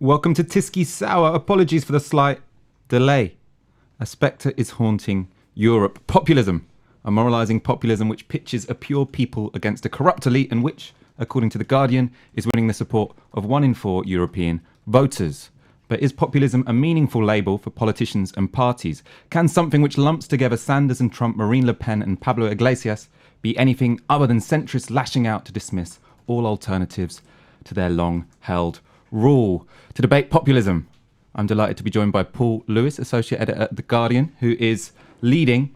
Welcome to Tisky Sour. Apologies for the slight delay. A spectre is haunting Europe. Populism. A moralising populism which pitches a pure people against a corrupt elite and which, according to The Guardian, is winning the support of 1 in 4 European voters. But is populism a meaningful label for politicians and parties? Can something which lumps together Sanders and Trump, Marine Le Pen and Pablo Iglesias be anything other than centrists lashing out to dismiss all alternatives to their long-held rule? To debate populism, I'm delighted to be joined by Paul Lewis, Associate Editor at The Guardian, who is leading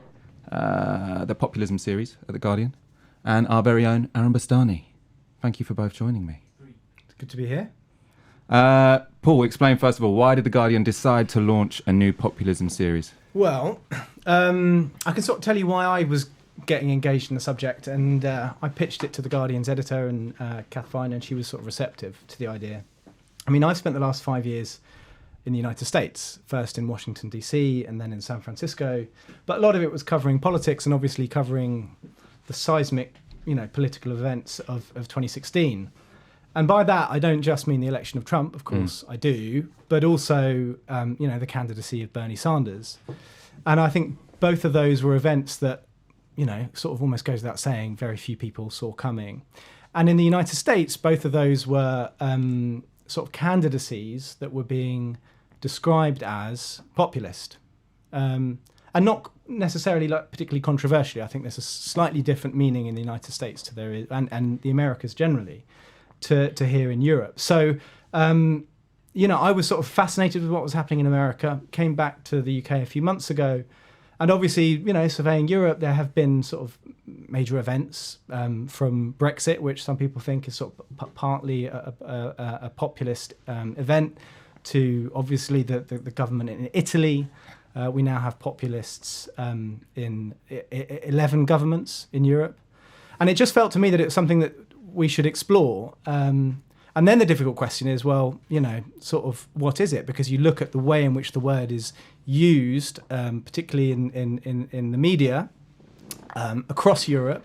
the populism series at The Guardian, and our very own Aaron Bastani. Thank you for both joining me. It's good to be here. Paul, explain first of all, why did The Guardian decide to launch a new populism series? Well, I can sort of tell you why I was getting engaged in the subject, and I pitched it to The Guardian's editor, and Kath Fine, and she was sort of receptive to the idea. I mean, I've spent the last 5 years in the United States, first in Washington, D.C., and then in San Francisco. But a lot of it was covering politics and obviously covering the seismic, political events of 2016. And by that, I don't just mean the election of Trump, of course, I do, but also, the candidacy of Bernie Sanders. And I think both of those were events that, sort of almost goes without saying, very few people saw coming. And in the United States, both of those were sort of candidacies that were being described as populist. And not necessarily particularly controversially. I think there's a slightly different meaning in the United States to there is, and the Americas generally, to here in Europe. So, I was sort of fascinated with what was happening in America, came back to the UK a few months ago, and obviously, surveying Europe, there have been sort of major events from Brexit, which some people think is sort of partly a populist event, to obviously the government in Italy. We now have populists in 11 governments in Europe. And it just felt to me that it's something that we should explore. And then the difficult question is, well, sort of what is it? Because you look at the way in which the word is used, particularly in the media across Europe.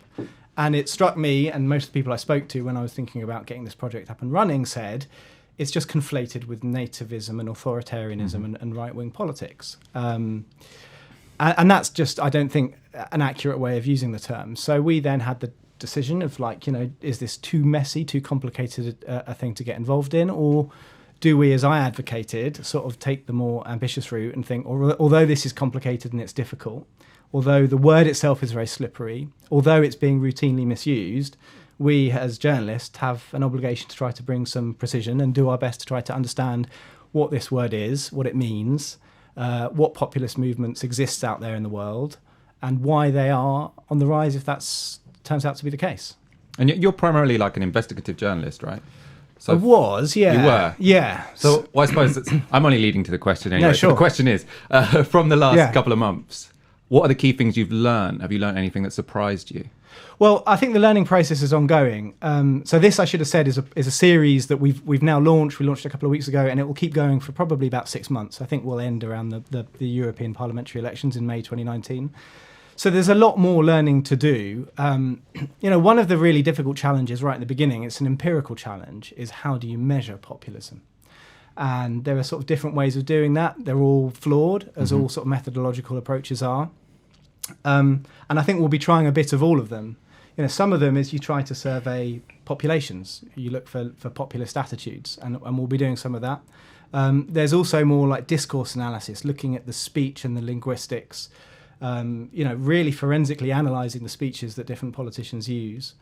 And it struck me, and most of the people I spoke to when I was thinking about getting this project up and running said, it's just conflated with nativism and authoritarianism and right-wing politics. And that's just, I don't think, an accurate way of using the term. So we then had the decision of is this too messy, too complicated a thing to get involved in, or do we, as I advocated, sort of take the more ambitious route and think, although this is complicated and it's difficult, although the word itself is very slippery, although it's being routinely misused, we as journalists have an obligation to try to bring some precision and do our best to try to understand what this word is, what it means, what populist movements exist out there in the world, and why they are on the rise if that turns out to be the case. And you're primarily like an investigative journalist, right? So I was, yeah. You were? Yeah. So I suppose I'm only leading to the question anyway. No, sure. So the question is, from the last couple of months, what are the key things you've learned? Have you learned anything that surprised you? Well, I think the learning process is ongoing. So this, I should have said, is a series that we've now launched. We launched a couple of weeks ago, and it will keep going for probably about 6 months. I think we'll end around the European parliamentary elections in May 2019. So there's a lot more learning to do. One of the really difficult challenges right in the beginning, it's an empirical challenge, is how do you measure populism? And there are sort of different ways of doing that. They're all flawed, as all sort of methodological approaches are. And I think we'll be trying a bit of all of them. Some of them is you try to survey populations. You look for populist attitudes, and we'll be doing some of that. There's also more like discourse analysis, looking at the speech and the linguistics, really forensically analysing the speeches that different politicians use.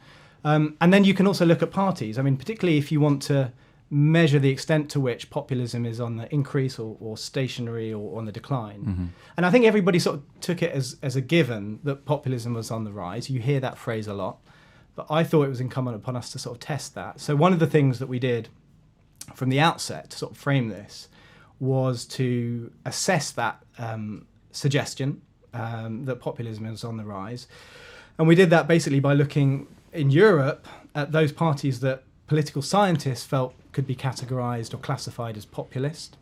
And then you can also look at parties. I mean, particularly if you want to measure the extent to which populism is on the increase or stationary or on the decline. And I think everybody sort of took it as a given that populism was on the rise. You hear that phrase a lot. But I thought it was incumbent upon us to sort of test that. So one of the things that we did from the outset to sort of frame this was to assess that suggestion that populism is on the rise. And we did that basically by looking in Europe at those parties that political scientists felt could be categorised or classified as populist.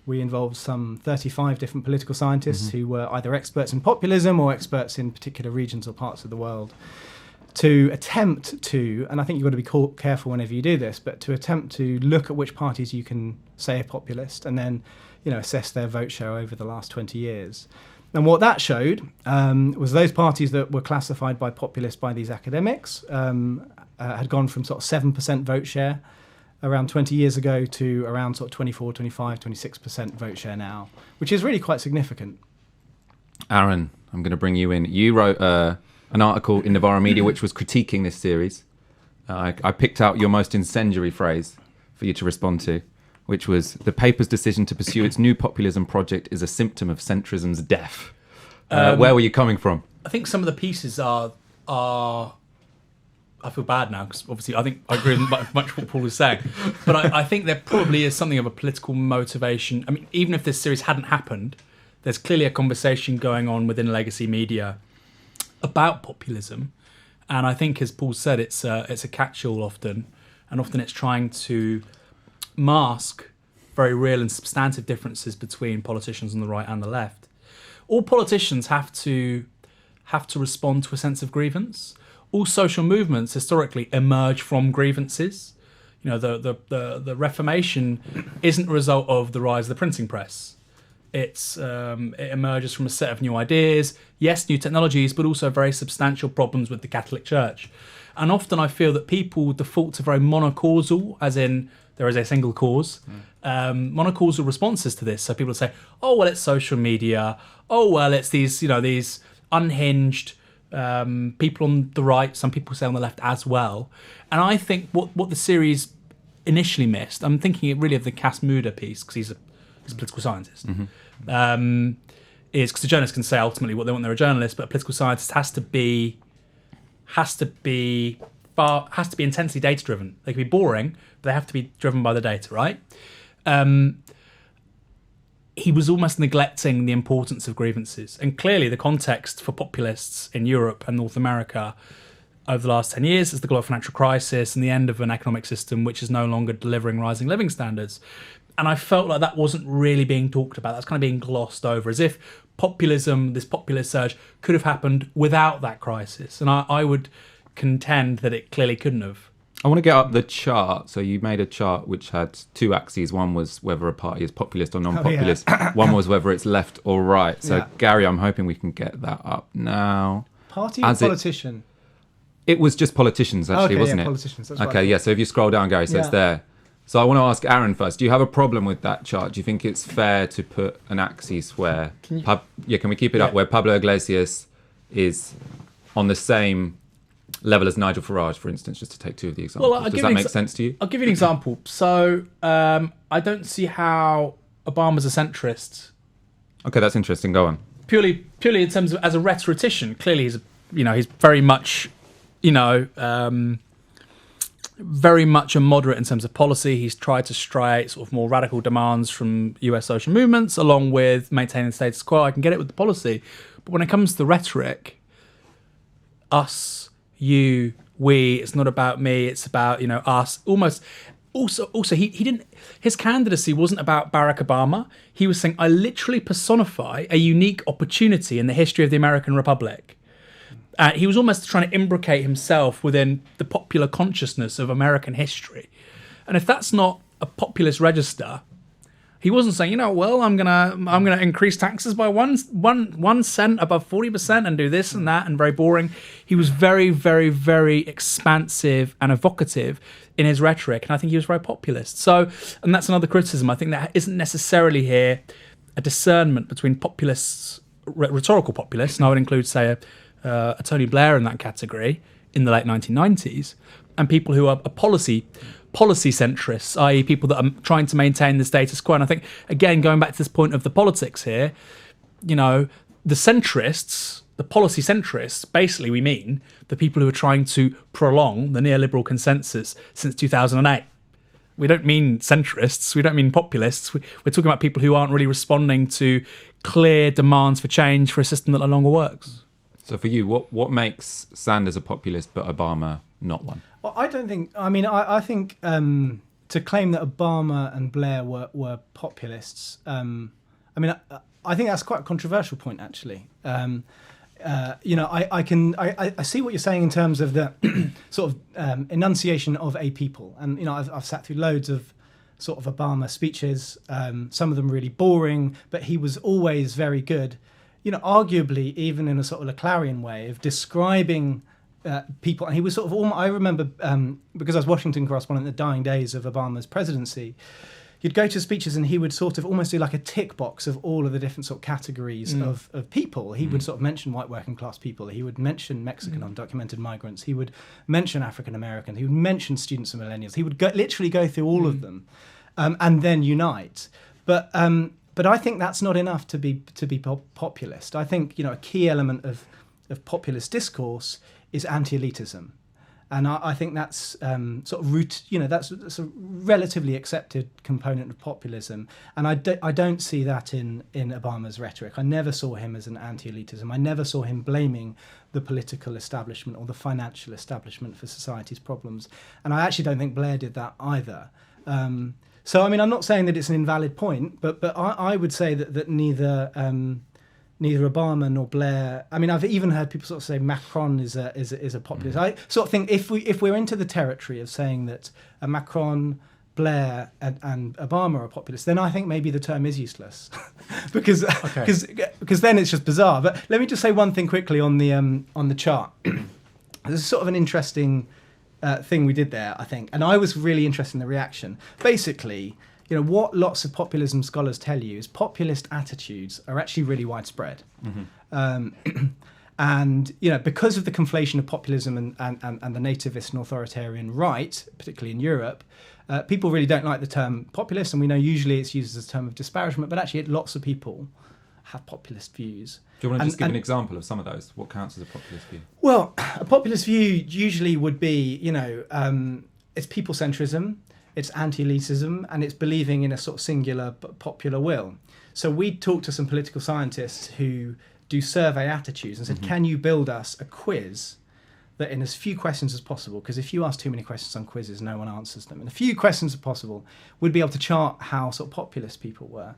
We involved some 35 different political scientists who were either experts in populism or experts in particular regions or parts of the world to attempt to, and I think you've got to be careful whenever you do this, but to attempt to look at which parties you can say are populist and then, assess their vote share over the last 20 years. And what that showed was those parties that were classified by populist by these academics had gone from sort of 7% vote share around 20 years ago to around sort of 24, 25, 26% vote share now, which is really quite significant. Aaron, I'm going to bring you in. You wrote an article in Novara Media which was critiquing this series. I picked out your most incendiary phrase for you to respond to, which was, the paper's decision to pursue its new populism project is a symptom of centrism's death. Where were you coming from? I think some of the pieces are I feel bad now because obviously I think I agree with much what Paul was saying, but I think there probably is something of a political motivation. I mean, even if this series hadn't happened, there's clearly a conversation going on within legacy media about populism, and I think, as Paul said, it's a catch-all often, and often it's trying to mask very real and substantive differences between politicians on the right and the left. All politicians have to respond to a sense of grievance. All social movements historically emerge from grievances. The Reformation isn't a result of the rise of the printing press. It emerges from a set of new ideas, yes, new technologies, but also very substantial problems with the Catholic Church. And often I feel that people default to very monocausal, as in there is a single cause, monocausal responses to this. So people say, oh, well, it's social media. Oh, well, it's these unhinged people on the right, some people say on the left as well. And I think what the series initially missed, I'm thinking really of the Cass Muda piece, because he's a political scientist, is because the journalist can say ultimately what they want. They're a journalist, but a political scientist has to be intensely data driven. They can be boring, but they have to be driven by the data, right? He was almost neglecting the importance of grievances. And clearly the context for populists in Europe and North America over the last 10 years is the global financial crisis and the end of an economic system which is no longer delivering rising living standards. And I felt like that wasn't really being talked about. That's kind of being glossed over, as if populism, this populist surge, could have happened without that crisis. And I would contend that it clearly couldn't have. I want to get up the chart. So you made a chart which had two axes. One was whether a party is populist or non-populist. One was whether it's left or right. So Gary, I'm hoping we can get that up now. Party or politician? It was just politicians, actually, wasn't it? Politicians. That's okay, right. yeah. So if you scroll down, Gary, so it's there. So I want to ask Aaron first. Do you have a problem with that chart? Do you think it's fair to put an axis where... Can we keep it up? Where Pablo Iglesias is on the same level as Nigel Farage, for instance, just to take two of the examples. Well, does that make sense to you? I'll give you an example. So I don't see how Obama's a centrist. Okay, that's interesting. Go on. Purely in terms of as a rhetorician. Clearly, he's very much, very much a moderate in terms of policy. He's tried to strike sort of more radical demands from US social movements, along with maintaining the status quo. I can get it with the policy, but when it comes to the rhetoric, us, you, we, it's not about me, it's about, us. Almost. Also, he didn't. His candidacy wasn't about Barack Obama. He was saying, I literally personify a unique opportunity in the history of the American Republic. He was almost trying to imbricate himself within the popular consciousness of American history. And if that's not a populist register, he wasn't saying, I'm gonna increase taxes by one cent above 40% and do this and that and very boring. He was very, very, very expansive and evocative in his rhetoric, and I think he was very populist. So, and that's another criticism. I think that isn't necessarily here a discernment between populists, rhetorical populists, and I would include, say, a Tony Blair in that category in the late 1990s, and people who are policy centrists, i.e. people that are trying to maintain the status quo. And I think, again, going back to this point of the politics here, the centrists, the policy centrists, basically we mean the people who are trying to prolong the neoliberal consensus since 2008. We don't mean centrists, we don't mean populists, we're talking about people who aren't really responding to clear demands for change for a system that no longer works. So for you, what makes Sanders a populist but Obama not one? Well, I don't think... I think to claim that Obama and Blair were populists, I think that's quite a controversial point, actually. I see what you're saying in terms of the sort of enunciation of a people, and I've sat through loads of sort of Obama speeches, some of them really boring, but he was always very good, arguably even in a sort of Leclercan way of describing people. And he was sort of, I remember, because I was Washington correspondent in the dying days of Obama's presidency, you'd go to speeches and he would sort of almost do like a tick box of all of the different sort of categories of people. He would sort of mention white working class people. He would mention Mexican undocumented migrants. He would mention African Americans. He would mention students and millennials. He would literally go through all of them and then unite. But I think that's not enough to be populist. I think a key element of populist discourse is anti-elitism. And I think that's sort of that's a relatively accepted component of populism. And I don't see that in Obama's rhetoric. I never saw him as an anti-elitism. I never saw him blaming the political establishment or the financial establishment for society's problems. And I actually don't think Blair did that either. So, I mean, I'm not saying that it's an invalid point, but I would say that neither Obama nor Blair. I mean, I've even heard people sort of say Macron is a populist. I sort of think if we're into the territory of saying that Macron, Blair, and Obama are populists, then I think maybe the term is useless because then it's just bizarre. But let me just say one thing quickly on the chart. There's sort of an interesting thing we did there, I think, and I was really interested in the reaction. Basically, what lots of populism scholars tell you is populist attitudes are actually really widespread. And, because of the conflation of populism and the nativist and authoritarian right, particularly in Europe, people really don't like the term populist, and we know usually it's used as a term of disparagement, but actually lots of people have populist views. Do you want to just give an example of some of those? What counts as a populist view? Well, a populist view usually would be, it's people-centrism, it's anti-elitism, and it's believing in a sort of singular popular will. So we talked to some political scientists who do survey attitudes and said, can you build us a quiz that in as few questions as possible, because if you ask too many questions on quizzes, no one answers them. In a few questions as possible, we'd be able to chart how sort of populist people were.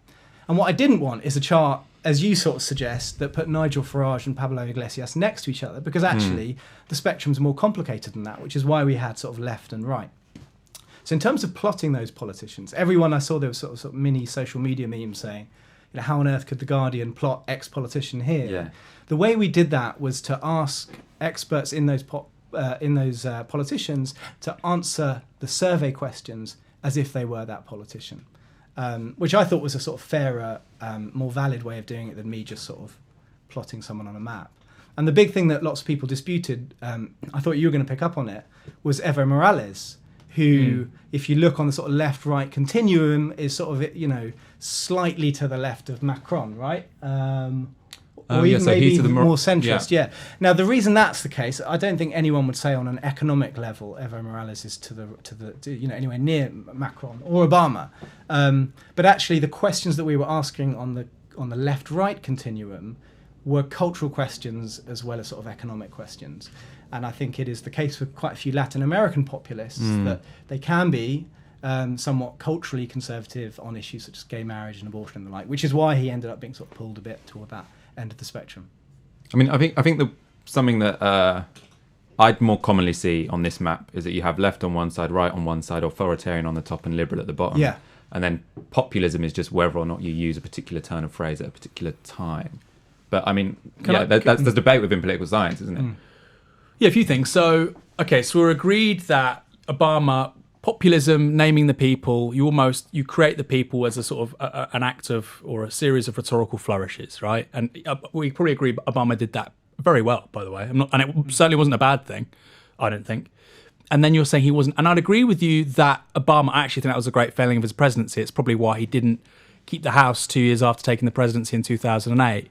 And what I didn't want is a chart, as you sort of suggest, that put Nigel Farage and Pablo Iglesias next to each other, because actually the spectrum's more complicated than that, which is why we had sort of left and right. So in terms of plotting those politicians, everyone I saw, there was sort of mini social media memes saying, how on earth could The Guardian plot X politician here? Yeah. The way we did that was to ask experts in those politicians to answer the survey questions as if they were that politician, which I thought was a sort of fairer, more valid way of doing it than me just sort of plotting someone on a map. And the big thing that lots of people disputed, I thought you were going to pick up on it, was Evo Morales, who, if you look on the sort of left-right continuum, is sort of, slightly to the left of Macron, right? Or even maybe more centrist, yeah. Now, the reason that's the case, I don't think anyone would say on an economic level Evo Morales is to anywhere near Macron or Obama. But actually, the questions that we were asking on the left-right continuum were cultural questions as well as sort of economic questions. And I think it is the case for quite a few Latin American populists that they can be somewhat culturally conservative on issues such as gay marriage and abortion and the like, which is why he ended up being sort of pulled a bit toward that end of the spectrum. I mean, I think something that I'd more commonly see on this map is that you have left on one side, right on one side, authoritarian on the top and liberal at the bottom. Yeah. And then populism is just whether or not you use a particular turn of phrase at a particular time. But I mean, that's the debate within political science, isn't it? Yeah, a few things. So we're agreed that Obama, populism, naming the people, you create the people as a sort of an act of, or a series of rhetorical flourishes, right? And we probably agree Obama did that very well, by the way. And it certainly wasn't a bad thing, I don't think. And then you're saying he wasn't. And I'd agree with you that Obama, I actually think that was a great failing of his presidency. It's probably why he didn't keep the House 2 years after taking the presidency in 2008.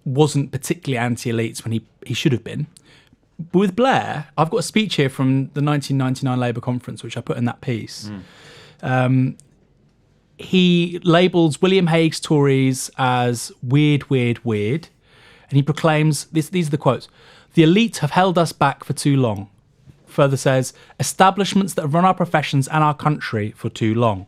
Wasn't particularly anti-elites when he should have been. But with Blair, I've got a speech here from the 1999 Labour conference, which I put in that piece. He labels William Hague's Tories as weird, and he proclaims, these are the quotes, "The elite have held us back for too long." Further says, "Establishments that have run our professions and our country for too long."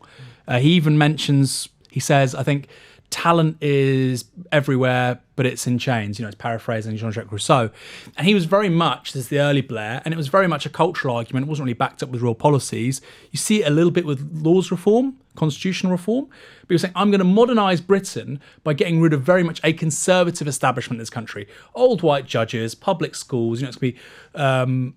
He even mentions, he says, I think, talent is everywhere, but it's in chains. It's paraphrasing Jean-Jacques Rousseau. And he was very much, this is the early Blair, and it was very much a cultural argument. It wasn't really backed up with real policies. You see it a little bit with laws reform, constitutional reform. But he was saying, I'm going to modernise Britain by getting rid of very much a conservative establishment in this country. Old white judges, public schools, it's going to be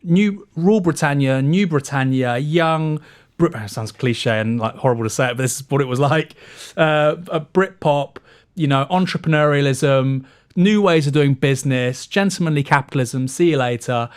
new Rule Britannia, New Britannia, young... It sounds cliche and like horrible to say it, but this is what it was like. A Britpop, entrepreneurialism, new ways of doing business, gentlemanly capitalism, see you later.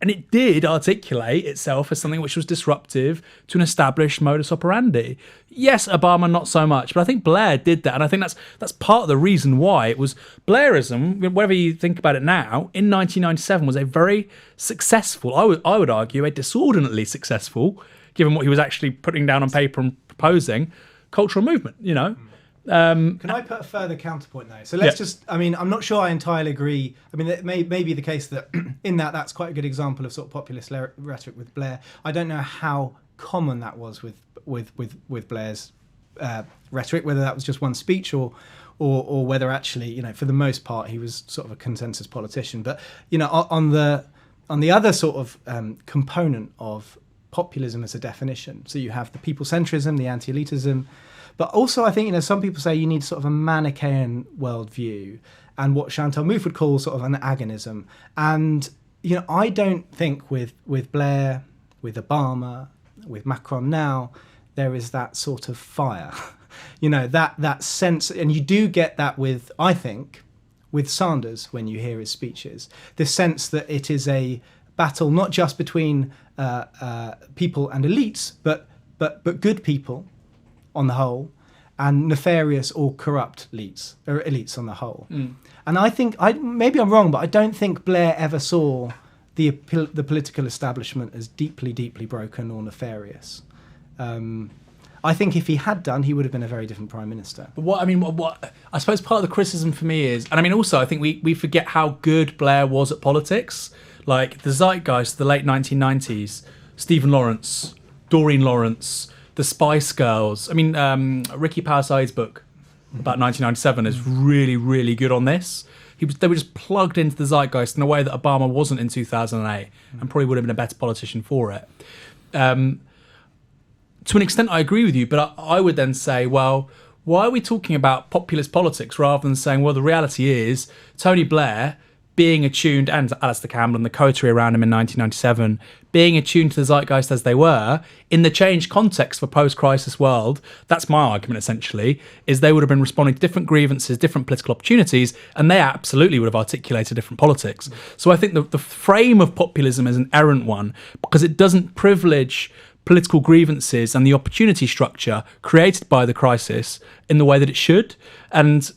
And it did articulate itself as something which was disruptive to an established modus operandi. Yes, Obama not so much, but I think Blair did that. And I think that's part of the reason why it was Blairism, whatever you think about it now, in 1997 was a very successful, I would argue, a disordinately successful, given what he was actually putting down on paper and proposing, cultural movement, Can I put a further counterpoint though? So let's I'm not sure I entirely agree. I mean, it may be the case that in that's quite a good example of sort of populist rhetoric with Blair. I don't know how common that was with Blair's rhetoric, whether that was just one speech or whether actually, for the most part, he was sort of a consensus politician. But, on the other sort of component of populism as a definition. So you have the people-centrism, the anti-elitism, but also I think, some people say you need sort of a Manichaean worldview and what Chantal Mouffe would call sort of an agonism. And, I don't think with Blair, with Obama, with Macron now, there is that sort of fire, that sense. And you do get that with, I think, with Sanders when you hear his speeches, the sense that it is a battle not just between people and elites, but good people on the whole, and nefarious or corrupt elites on the whole. And I think maybe I'm wrong, but I don't think Blair ever saw the political establishment as deeply, deeply broken or nefarious. I think if he had done, he would have been a very different prime minister. But what I suppose part of the criticism for me is, and also I think we forget how good Blair was at politics. Like the zeitgeist of the late 1990s, Stephen Lawrence, Doreen Lawrence, the Spice Girls. Ricky Palisades' book about 1997 is really, really good on this. They were just plugged into the zeitgeist in a way that Obama wasn't in 2008 and probably would have been a better politician for it. To an extent, I agree with you, but I would then say, well, why are we talking about populist politics rather than saying, well, the reality is Tony Blair being attuned, and Alistair Campbell and the coterie around him in 1997, being attuned to the zeitgeist as they were, in the changed context of a post-crisis world, that's my argument essentially, is they would have been responding to different grievances, different political opportunities, and they absolutely would have articulated different politics. So I think the frame of populism is an errant one, because it doesn't privilege political grievances and the opportunity structure created by the crisis in the way that it should. And,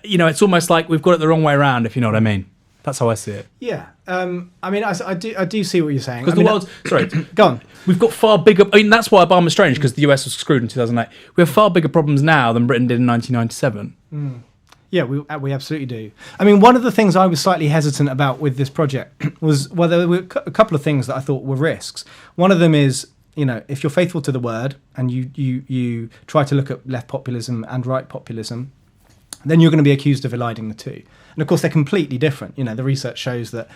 it's almost like we've got it the wrong way around, if you know what I mean. That's how I see it. Yeah. I do see what you're saying. Because the world's... Sorry. Go on. We've got far bigger... that's why Obama's strange, because the US was screwed in 2008. We have far bigger problems now than Britain did in 1997. Yeah, we absolutely do. One of the things I was slightly hesitant about with this project was, well, there were a couple of things that I thought were risks. One of them is, if you're faithful to the word and you try to look at left populism and right populism, then you're going to be accused of eliding the two. And of course, they're completely different. The research shows that,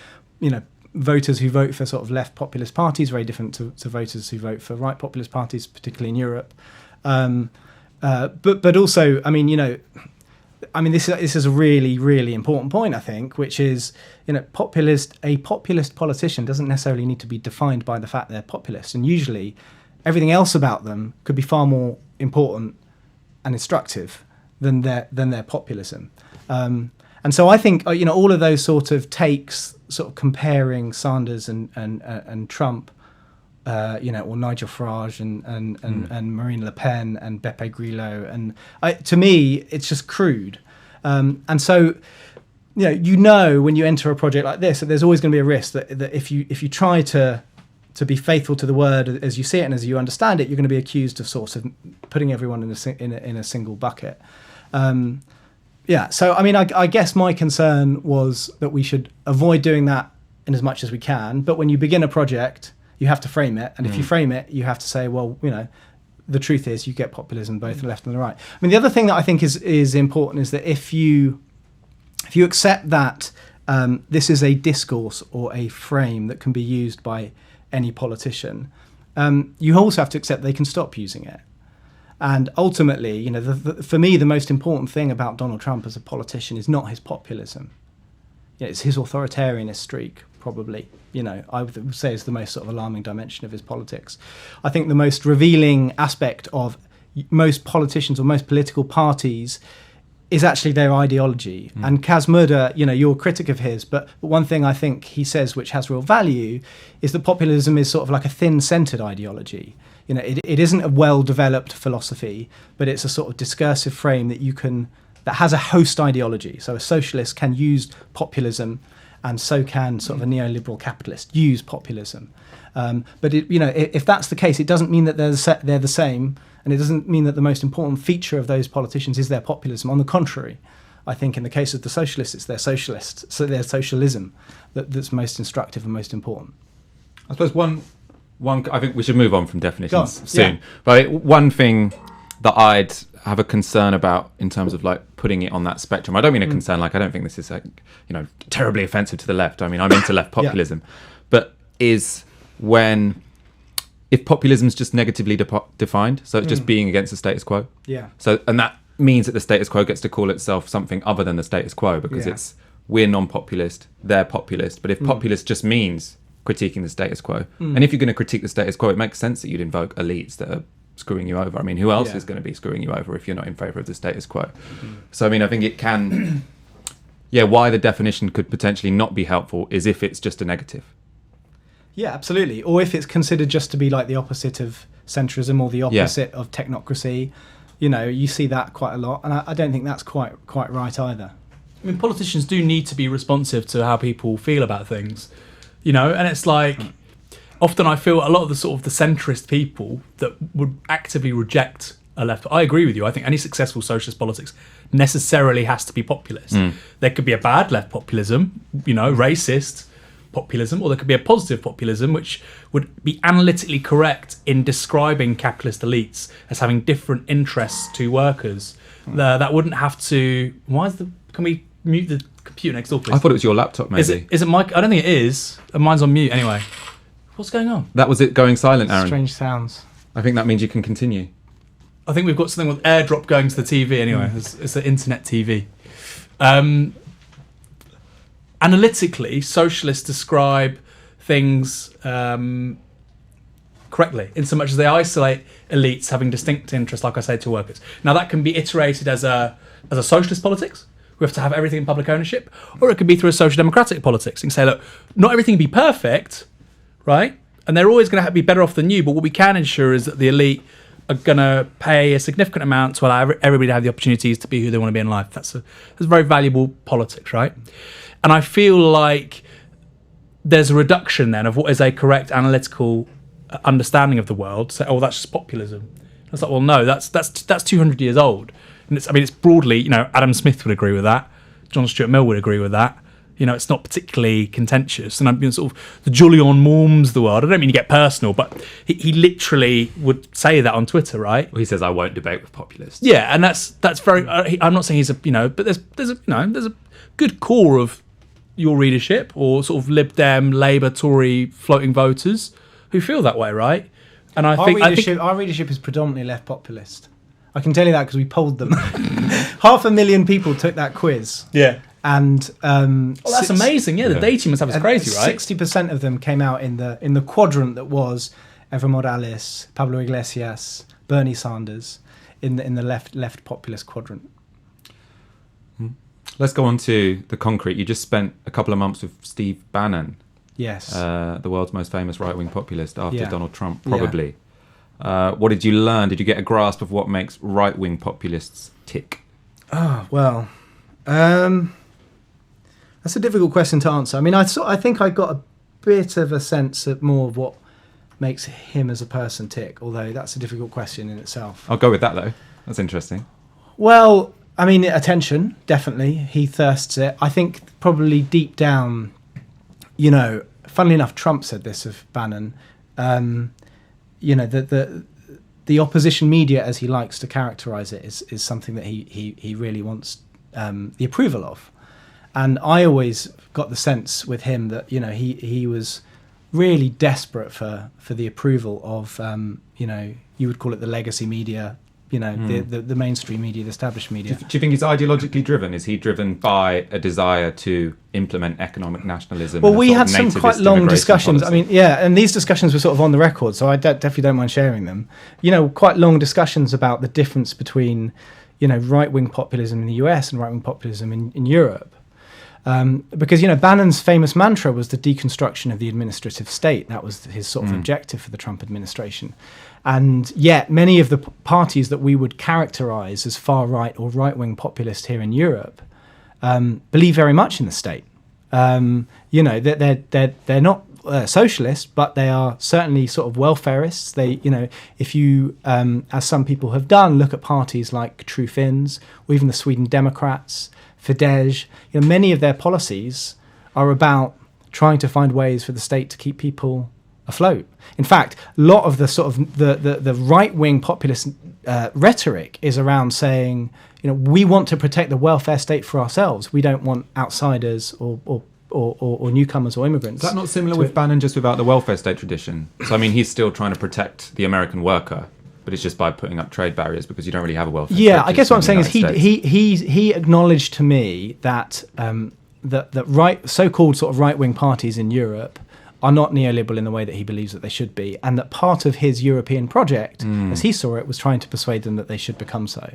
voters who vote for sort of left populist parties are very different to voters who vote for right populist parties, particularly in Europe. But also, this is a really, really important point, I think, which is, a populist politician doesn't necessarily need to be defined by the fact they're populist. And usually everything else about them could be far more important and instructive than their populism. And so I think, all of those sort of takes, sort of comparing Sanders and Trump, or Nigel Farage and Marine Le Pen and Beppe Grillo, and to me, it's just crude. And so, when you enter a project like this, that there's always going to be a risk that if you try to be faithful to the word as you see it and as you understand it, you're going to be accused of sort of putting everyone in a single bucket. So I guess my concern was that we should avoid doing that in as much as we can. But when you begin a project, you have to frame it, and if you frame it, you have to say, well, the truth is you get populism both the left and the right. I mean, the other thing that I think is important is that if you accept that this is a discourse or a frame that can be used by any politician, you also have to accept they can stop using it. And ultimately, you know, for me, the most important thing about Donald Trump as a politician is not his populism. Yeah, it's his authoritarianist streak, probably. You know, I would say is the most sort of alarming dimension of his politics. I think the most revealing aspect of most politicians or most political parties is actually their ideology. And Kaz Murda, you know, you're a critic of his, but one thing I think he says which has real value is that populism is sort of like a thin-centred ideology. You know, it isn't a well-developed philosophy, but it's a sort of discursive frame that has a host ideology. So a socialist can use populism, and so can sort of a neoliberal capitalist use populism. But if that's the case, it doesn't mean that they're the same, and it doesn't mean that the most important feature of those politicians is their populism. On the contrary, I think in the case of the socialists, it's their socialism that's most instructive and most important. I suppose one. I think we should move on from definitions soon. Yeah. But one thing that I'd have a concern about in terms of like putting it on that spectrum, I don't mean a concern like I don't think this is terribly offensive to the left. I mean, I'm into left populism, but is if populism is just negatively defined, so it's just being against the status quo. Yeah. So and that means that the status quo gets to call itself something other than the status quo because we're non-populist, they're populist. But if populist just means critiquing the status quo. And if you're going to critique the status quo, it makes sense that you'd invoke elites that are screwing you over. I mean, who else is going to be screwing you over if you're not in favour of the status quo? So, I mean, I think it can... why the definition could potentially not be helpful is if it's just a negative. Yeah, absolutely. Or if it's considered just to be like the opposite of centrism or the opposite of technocracy. You know, you see that quite a lot. And I don't think that's quite right either. I mean, politicians do need to be responsive to how people feel about things. You know, and it's like, often I feel a lot of the sort of the centrist people that would actively reject a left. I agree with you. I think any successful socialist politics necessarily has to be populist. There could be a bad left populism, you know, racist populism, or there could be a positive populism, which would be analytically correct in describing capitalist elites as having different interests to workers. That wouldn't have to... Can we mute the computer next door, please? I thought it was your laptop, maybe. Is it my... I don't think it is. Mine's on mute anyway. What's going on? That was it going silent, Aaron. Strange sounds. I think that means you can continue. I think we've got something with airdrop going to the TV anyway. It's an internet TV. Analytically, socialists describe things correctly, in so much as they isolate elites having distinct interests, like I say, to workers. Now, that can be iterated as a socialist politics. We have to have everything in public ownership, or it could be through a social democratic politics. You can say, look, not everything can be perfect, right? And they're always going to be better off than you, but what we can ensure is that the elite are going to pay a significant amount to allow everybody to have the opportunities to be who they want to be in life. That's very valuable politics, right? And I feel like there's a reduction then of what is a correct analytical understanding of the world. So, oh, that's just populism. And it's like, well, no, that's 200 years old. And it's broadly, you know, Adam Smith would agree with that. John Stuart Mill would agree with that. You know, it's not particularly contentious. And I'm sort of the Julian Morms of the world. I don't mean to get personal, but he literally would say that on Twitter, right? Well, he says, I won't debate with populists. Yeah, and that's very... I'm not saying he's but there's a good core of your readership, or sort of Lib Dem, Labour, Tory floating voters who feel that way, right? And I think our readership is predominantly left populist. I can tell you that because we polled them. 500,000 people took that quiz. Yeah. And that's amazing. Yeah, the data must have is crazy, right? 60% of them came out in the quadrant that was Evo Morales, Pablo Iglesias, Bernie Sanders, in the left populist quadrant. Let's go on to the concrete. You just spent a couple of months with Steve Bannon. Yes. The world's most famous right-wing populist after Donald Trump, Yeah. probably. What did you learn? Did you get a grasp of what makes right-wing populists tick? Oh, well, that's a difficult question to answer. I mean, I think I got a bit of a sense of more of what makes him as a person tick, although that's a difficult question in itself. I'll go with that, though. That's interesting. Well, I mean, attention, definitely. He thirsts it. I think probably deep down, you know, funnily enough, Trump said this of Bannon, you know, the opposition media, as he likes to characterise it, is something that he really wants the approval of. And I always got the sense with him that, you know, he was really desperate for the approval of, you know, you would call it the legacy media, you know, the mainstream media, the established media. Do you think he's ideologically driven? Is he driven by a desire to implement economic nationalism? Well, we had some quite long discussions. Policy? I mean, yeah, and these discussions were sort of on the record, so I definitely don't mind sharing them. You know, quite long discussions about the difference between, you know, right-wing populism in the US and right-wing populism in Europe. Because, you know, Bannon's famous mantra was the deconstruction of the administrative state. That was his sort of objective for the Trump administration. And yet many of the parties that we would characterise as far-right or right-wing populist here in Europe believe very much in the state. You know, they're not socialist, but they are certainly sort of welfareists. They, you know, if you, as some people have done, look at parties like True Finns or even the Sweden Democrats, Fidesz, you know, many of their policies are about trying to find ways for the state to keep people afloat. In fact, a lot of the sort of the right-wing populist rhetoric is around saying, you know, we want to protect the welfare state for ourselves. We don't want outsiders or newcomers or immigrants. Is that not similar with Bannon, just without the welfare state tradition? So, I mean, he's still trying to protect the American worker, but it's just by putting up trade barriers because you don't really have a welfare state. Yeah, I guess what I'm saying is he acknowledged to me that that so-called sort of right-wing parties in Europe are not neoliberal in the way that he believes that they should be, and that part of his European project, as he saw it, was trying to persuade them that they should become so.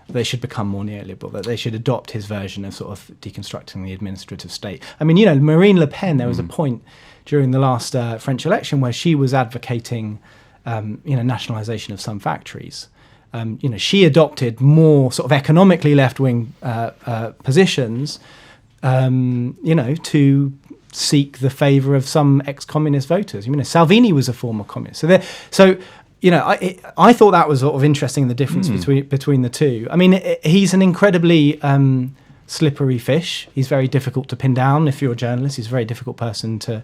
They should become more neoliberal, that they should adopt his version of sort of deconstructing the administrative state. I mean, you know, Marine Le Pen, there was a point during the last French election where she was advocating, you know, nationalisation of some factories. You know, she adopted more sort of economically left-wing positions, you know, to seek the favour of some ex-communist voters. You know, Salvini was a former communist. So you know, I thought that was sort of interesting, the difference between the two. I mean, he's an incredibly slippery fish. He's very difficult to pin down if you're a journalist. He's a very difficult person to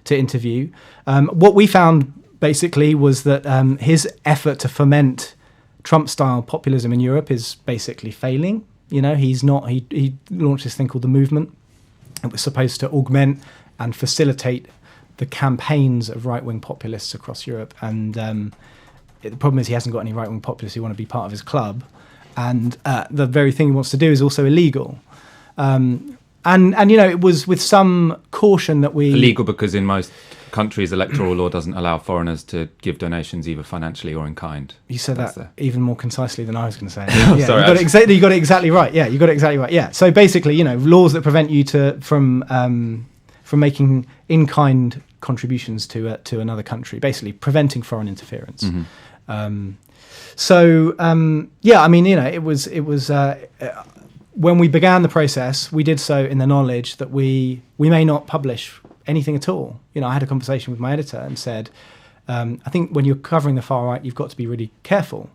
interview. What we found basically was that his effort to foment Trump-style populism in Europe is basically failing. You know, he launched this thing called the Movement. It was supposed to augment and facilitate the campaigns of right-wing populists across Europe, and the problem is he hasn't got any right-wing populists who want to be part of his club, and the very thing he wants to do is also illegal. And you know, it was with some caution that we... Illegal because in most countries electoral law doesn't allow foreigners to give donations either financially or in kind. You said that even more concisely than I was going to say. Yeah, sorry, you got it exactly right. Yeah, you got it exactly right. Yeah. So basically, you know, laws that prevent you from making in-kind contributions to another country, basically preventing foreign interference. Yeah, I mean, you know, it was when we began the process, we did so in the knowledge that we may not publish anything at all. You know, I had a conversation with my editor and said, I think when you're covering the far right, you've got to be really careful.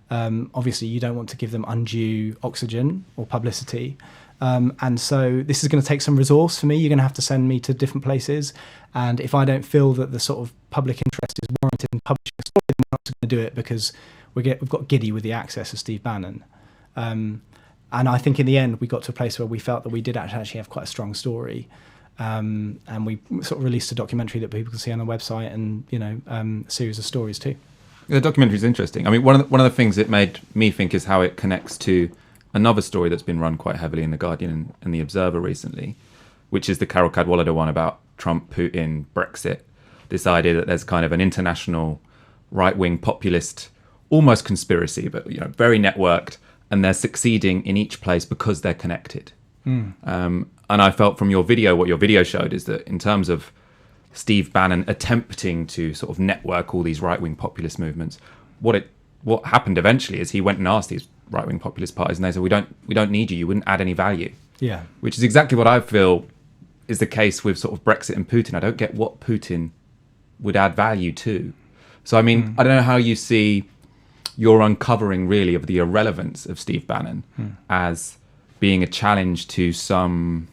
Obviously, you don't want to give them undue oxygen or publicity. And so this is going to take some resource for me. You're going to have to send me to different places. And if I don't feel that the sort of public interest is warranted in publishing a story, then we're not going to do it because we've got giddy with the access of Steve Bannon. And I think in the end, we got to a place where we felt that we did actually have quite a strong story. And we sort of released a documentary that people can see on the website, and, you know, a series of stories too. The documentary is interesting. I mean, one of the things it made me think is how it connects to another story that's been run quite heavily in The Guardian and The Observer recently, which is the Carol Cadwalader one about Trump, Putin, Brexit. This idea that there's kind of an international right-wing populist, almost conspiracy, but, you know, very networked, and they're succeeding in each place because they're connected. And I felt from your video, what your video showed is that in terms of Steve Bannon attempting to sort of network all these right-wing populist movements, what happened eventually is he went and asked these right-wing populist parties, and they said, we don't need you wouldn't add any value. Yeah, which is exactly what I feel is the case with sort of Brexit and Putin. I don't get what Putin would add value to. So I mean, I don't know how you see your uncovering really of the irrelevance of Steve Bannon as being a challenge to some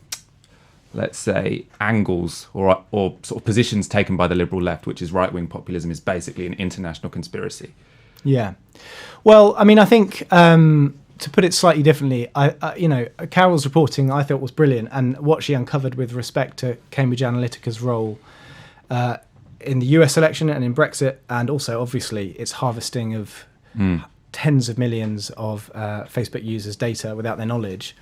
let's say, angles or sort of positions taken by the liberal left, which is right-wing populism, is basically an international conspiracy. Yeah. Well, I mean, I think to put it slightly differently, Carol's reporting I thought was brilliant, and what she uncovered with respect to Cambridge Analytica's role in the US election and in Brexit, and also obviously its harvesting of tens of millions of Facebook users' data without their knowledge,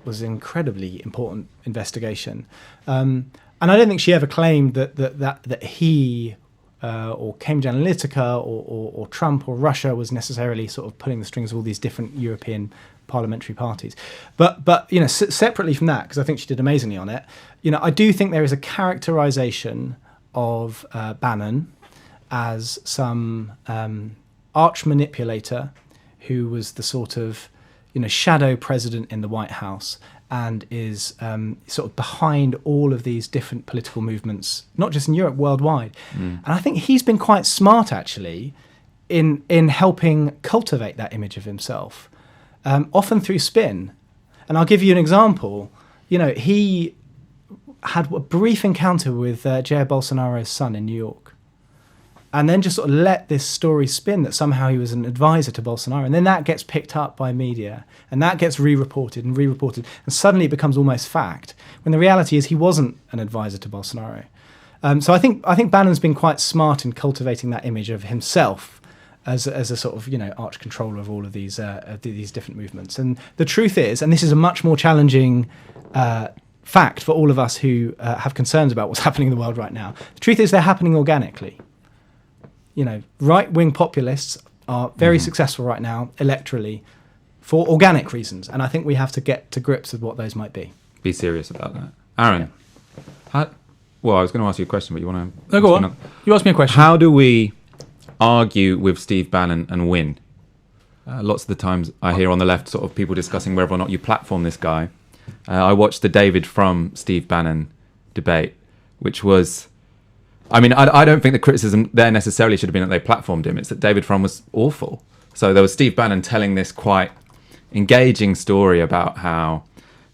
was an incredibly important investigation. And I don't think she ever claimed that he or Cambridge Analytica or Trump or Russia was necessarily sort of pulling the strings of all these different European parliamentary parties. But separately from that, because I think she did amazingly on it, I do think there is a characterization of Bannon as some arch manipulator who was the sort of shadow president in the White House and is sort of behind all of these different political movements, not just in Europe, worldwide. And I think he's been quite smart, actually, in helping cultivate that image of himself, often through spin. And I'll give you an example. He had a brief encounter with Jair Bolsonaro's son in New York, and then just sort of let this story spin that somehow he was an advisor to Bolsonaro. And then that gets picked up by media, and that gets re-reported, and suddenly it becomes almost fact, when the reality is he wasn't an advisor to Bolsonaro. So I think Bannon's been quite smart in cultivating that image of himself as a sort of arch controller of all of these different movements. And the truth is, and this is a much more challenging fact for all of us who have concerns about what's happening in the world right now, the truth is they're happening organically. Right-wing populists are very successful right now electorally for organic reasons, and I think we have to get to grips with what those might be. Be serious about that. Aaron, I was going to ask you a question, but you want to... No, go on. You ask me a question. How do we argue with Steve Bannon and win? Lots of the times I hear on the left sort of people discussing whether or not you platform this guy. I watched the David Frum Steve Bannon debate, which was... I mean, I don't think the criticism there necessarily should have been that they platformed him. It's that David Frum was awful. So there was Steve Bannon telling this quite engaging story about how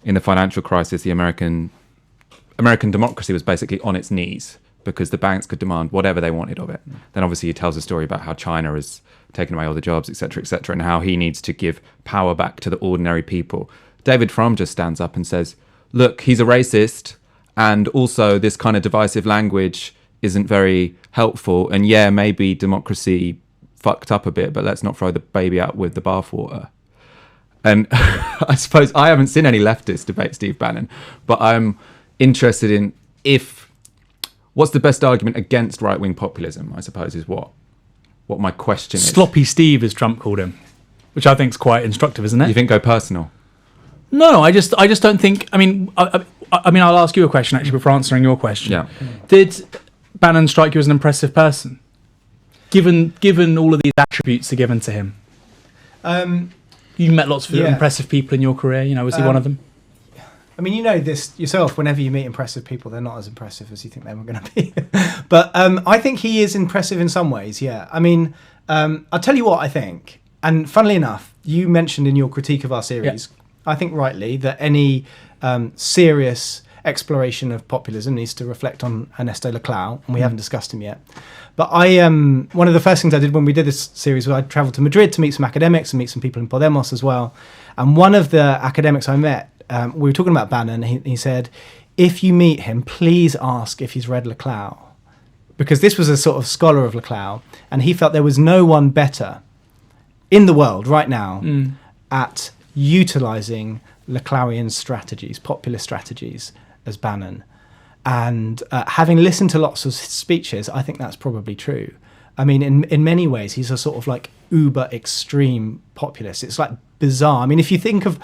in the financial crisis, the American democracy was basically on its knees because the banks could demand whatever they wanted of it. Then obviously he tells a story about how China has taken away all the jobs, etc., and how he needs to give power back to the ordinary people. David Frum just stands up and says, look, he's a racist, and also this kind of divisive language isn't very helpful, and maybe democracy fucked up a bit, but let's not throw the baby out with the bathwater. And I suppose I haven't seen any leftists debate Steve Bannon, but I'm interested in what's the best argument against right-wing populism, I suppose, is what my question is. Sloppy Steve, as Trump called him, which I think is quite instructive, isn't it? You think go personal? No, I just don't think... I mean, I'll ask you a question, actually, before answering your question. Yeah. Did Bannon strike you as an impressive person, given all of these attributes are given to him? You met lots of impressive people in your career. Was he one of them? I mean, this yourself. Whenever you meet impressive people, they're not as impressive as you think they were going to be. But I think he is impressive in some ways. Yeah. I mean, I'll tell you what I think. And funnily enough, you mentioned in your critique of our series, I think rightly, that any serious exploration of populism needs to reflect on Ernesto Laclau, and we haven't discussed him yet. But one of the first things I did when we did this series was I travelled to Madrid to meet some academics and meet some people in Podemos as well. And one of the academics I met, we were talking about Bannon, and he said, if you meet him, please ask if he's read Laclau. Because this was a sort of scholar of Laclau, and he felt there was no one better in the world right now at utilising Laclauian strategies, populist strategies, as Bannon. And having listened to lots of speeches, I think that's probably true. I mean, in many ways, he's a sort of like uber extreme populist. It's like bizarre. I mean, if you think of,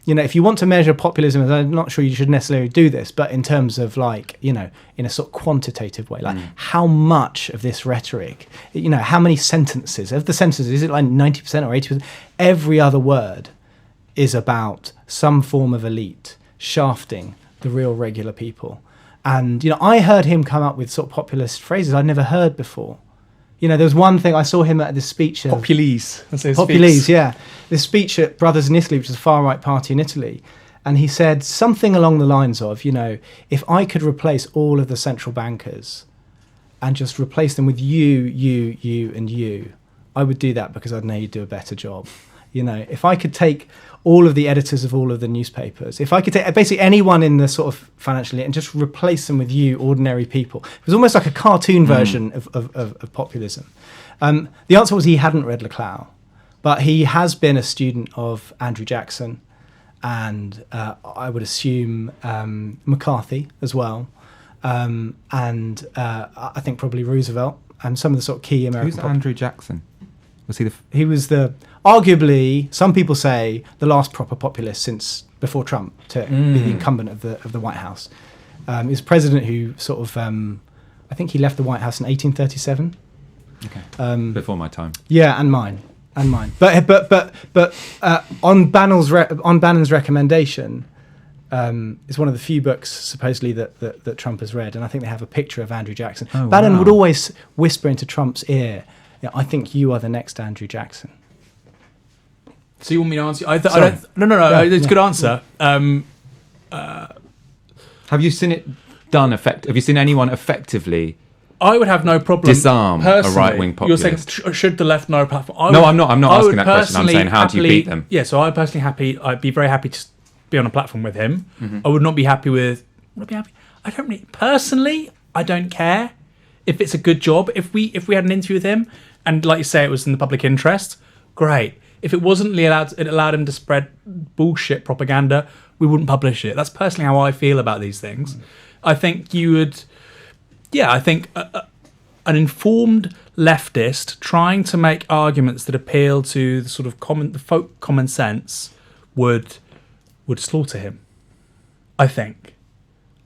if you want to measure populism, and I'm not sure you should necessarily do this, but in terms of like, in a sort of quantitative way, like how much of this rhetoric, how many sentences, of the sentences, is it like 90% or 80%? Every other word is about some form of elite shafting the real regular people. And, I heard him come up with sort of populist phrases I'd never heard before. There was one thing, I saw him at this speech of... Populese. Populese, yeah. This speech at Brothers in Italy, which is a far-right party in Italy. And he said something along the lines of, if I could replace all of the central bankers and just replace them with you, and you, I would do that because I'd know you'd do a better job. If I could take all of the editors of all of the newspapers, if I could take basically anyone in the sort of financial elite and just replace them with you, ordinary people. It was almost like a cartoon version of populism. The answer was he hadn't read Leclerc, but he has been a student of Andrew Jackson, and I would assume McCarthy as well, and I think probably Roosevelt and some of the sort of key American. Who's Andrew Jackson? Was he he was arguably, some people say, the last proper populist since before Trump to be the incumbent of the White House. He was president who sort of, I think he left the White House in 1837. Okay. Before my time. Yeah, and mine. But on Bannon's recommendation, it's one of the few books supposedly that Trump has read, and I think they have a picture of Andrew Jackson. Oh, Bannon would always whisper into Trump's ear, I think you are the next Andrew Jackson. So you want me to answer? I don't. No. Yeah, it's a good answer. Have you seen it done? Have you seen anyone effectively? I would have no problem disarm a right-wing populist. You're saying should the left know a platform? I'm not asking that question. I'm saying how do you beat them? Yeah, so I'd be very happy to be on a platform with him. Mm-hmm. I would not be happy with. I don't really personally. I don't care if it's a good job. If we had an interview with him and, like you say, it was in the public interest, great. If it wasn't it allowed him to spread bullshit propaganda, we wouldn't publish it. That's personally how I feel about these things. Mm. I think you would. Yeah, I think an informed leftist trying to make arguments that appeal to the sort of common sense would slaughter him. I think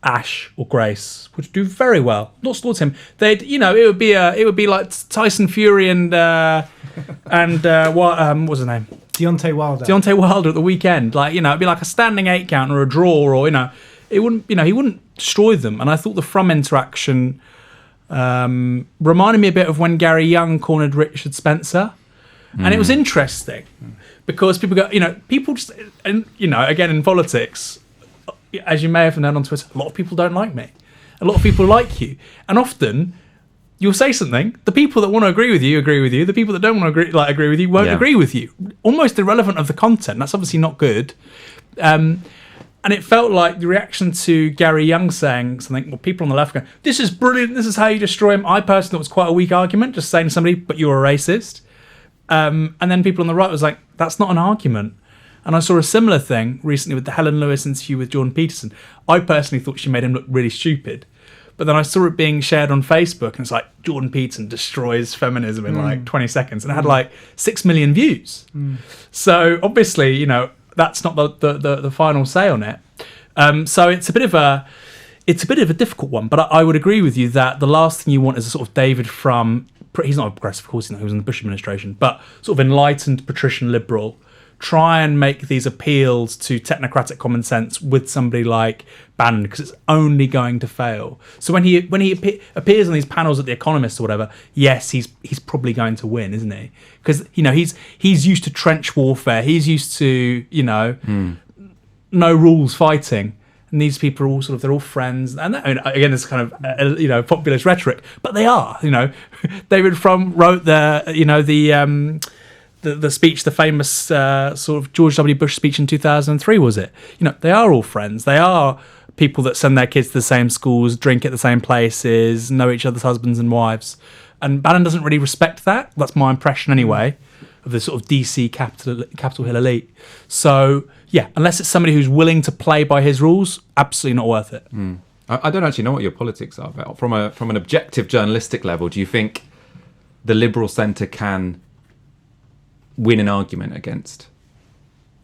Ash or Grace would do very well. Not slaughter him. It would be like Tyson Fury and what was his name? Deontay Wilder. Deontay Wilder at the weekend. It'd be like a standing 8 count or a draw, or it wouldn't. He wouldn't destroy them. And I thought the From interaction reminded me a bit of when Gary Young cornered Richard Spencer, and it was interesting because people go, people just, and again in politics, as you may have known on Twitter, a lot of people don't like me. A lot of people like you, and often you'll say something. The people that want to agree with you agree with you. The people that don't want to agree with you won't agree with you. Almost irrelevant of the content. That's obviously not good. And it felt like the reaction to Gary Young saying something, well, people on the left go, this is brilliant, this is how you destroy him. I personally thought it was quite a weak argument, just saying to somebody, but you're a racist. And then people on the right was like, that's not an argument. And I saw a similar thing recently with the Helen Lewis interview with Jordan Peterson. I personally thought she made him look really stupid. But then I saw it being shared on Facebook, and it's like, Jordan Peterson destroys feminism in like 20 seconds. And it had like 6 million views. So obviously, that's not the final say on it. So it's a bit of a difficult one. But I would agree with you that the last thing you want is a sort of David Frum. He's not a progressive, of course, he was in the Bush administration, but sort of enlightened patrician liberal. Try and make these appeals to technocratic common sense with somebody like Bannon, because it's only going to fail. So when he appears on these panels at The Economist or whatever, yes, he's probably going to win, isn't he? Because he's used to trench warfare. He's used to no rules fighting, and these people are all they're all friends. And again, it's kind of populist rhetoric, but they are. David Frum wrote the speech, the famous sort of George W. Bush speech in 2003, was it? They are all friends. They are people that send their kids to the same schools, drink at the same places, know each other's husbands and wives. And Bannon doesn't really respect that. That's my impression anyway, of the sort of DC Capitol Hill elite. So, yeah, unless it's somebody who's willing to play by his rules, absolutely not worth it. I don't actually know what your politics are about. From an objective journalistic level, do you think the liberal centre can win an argument against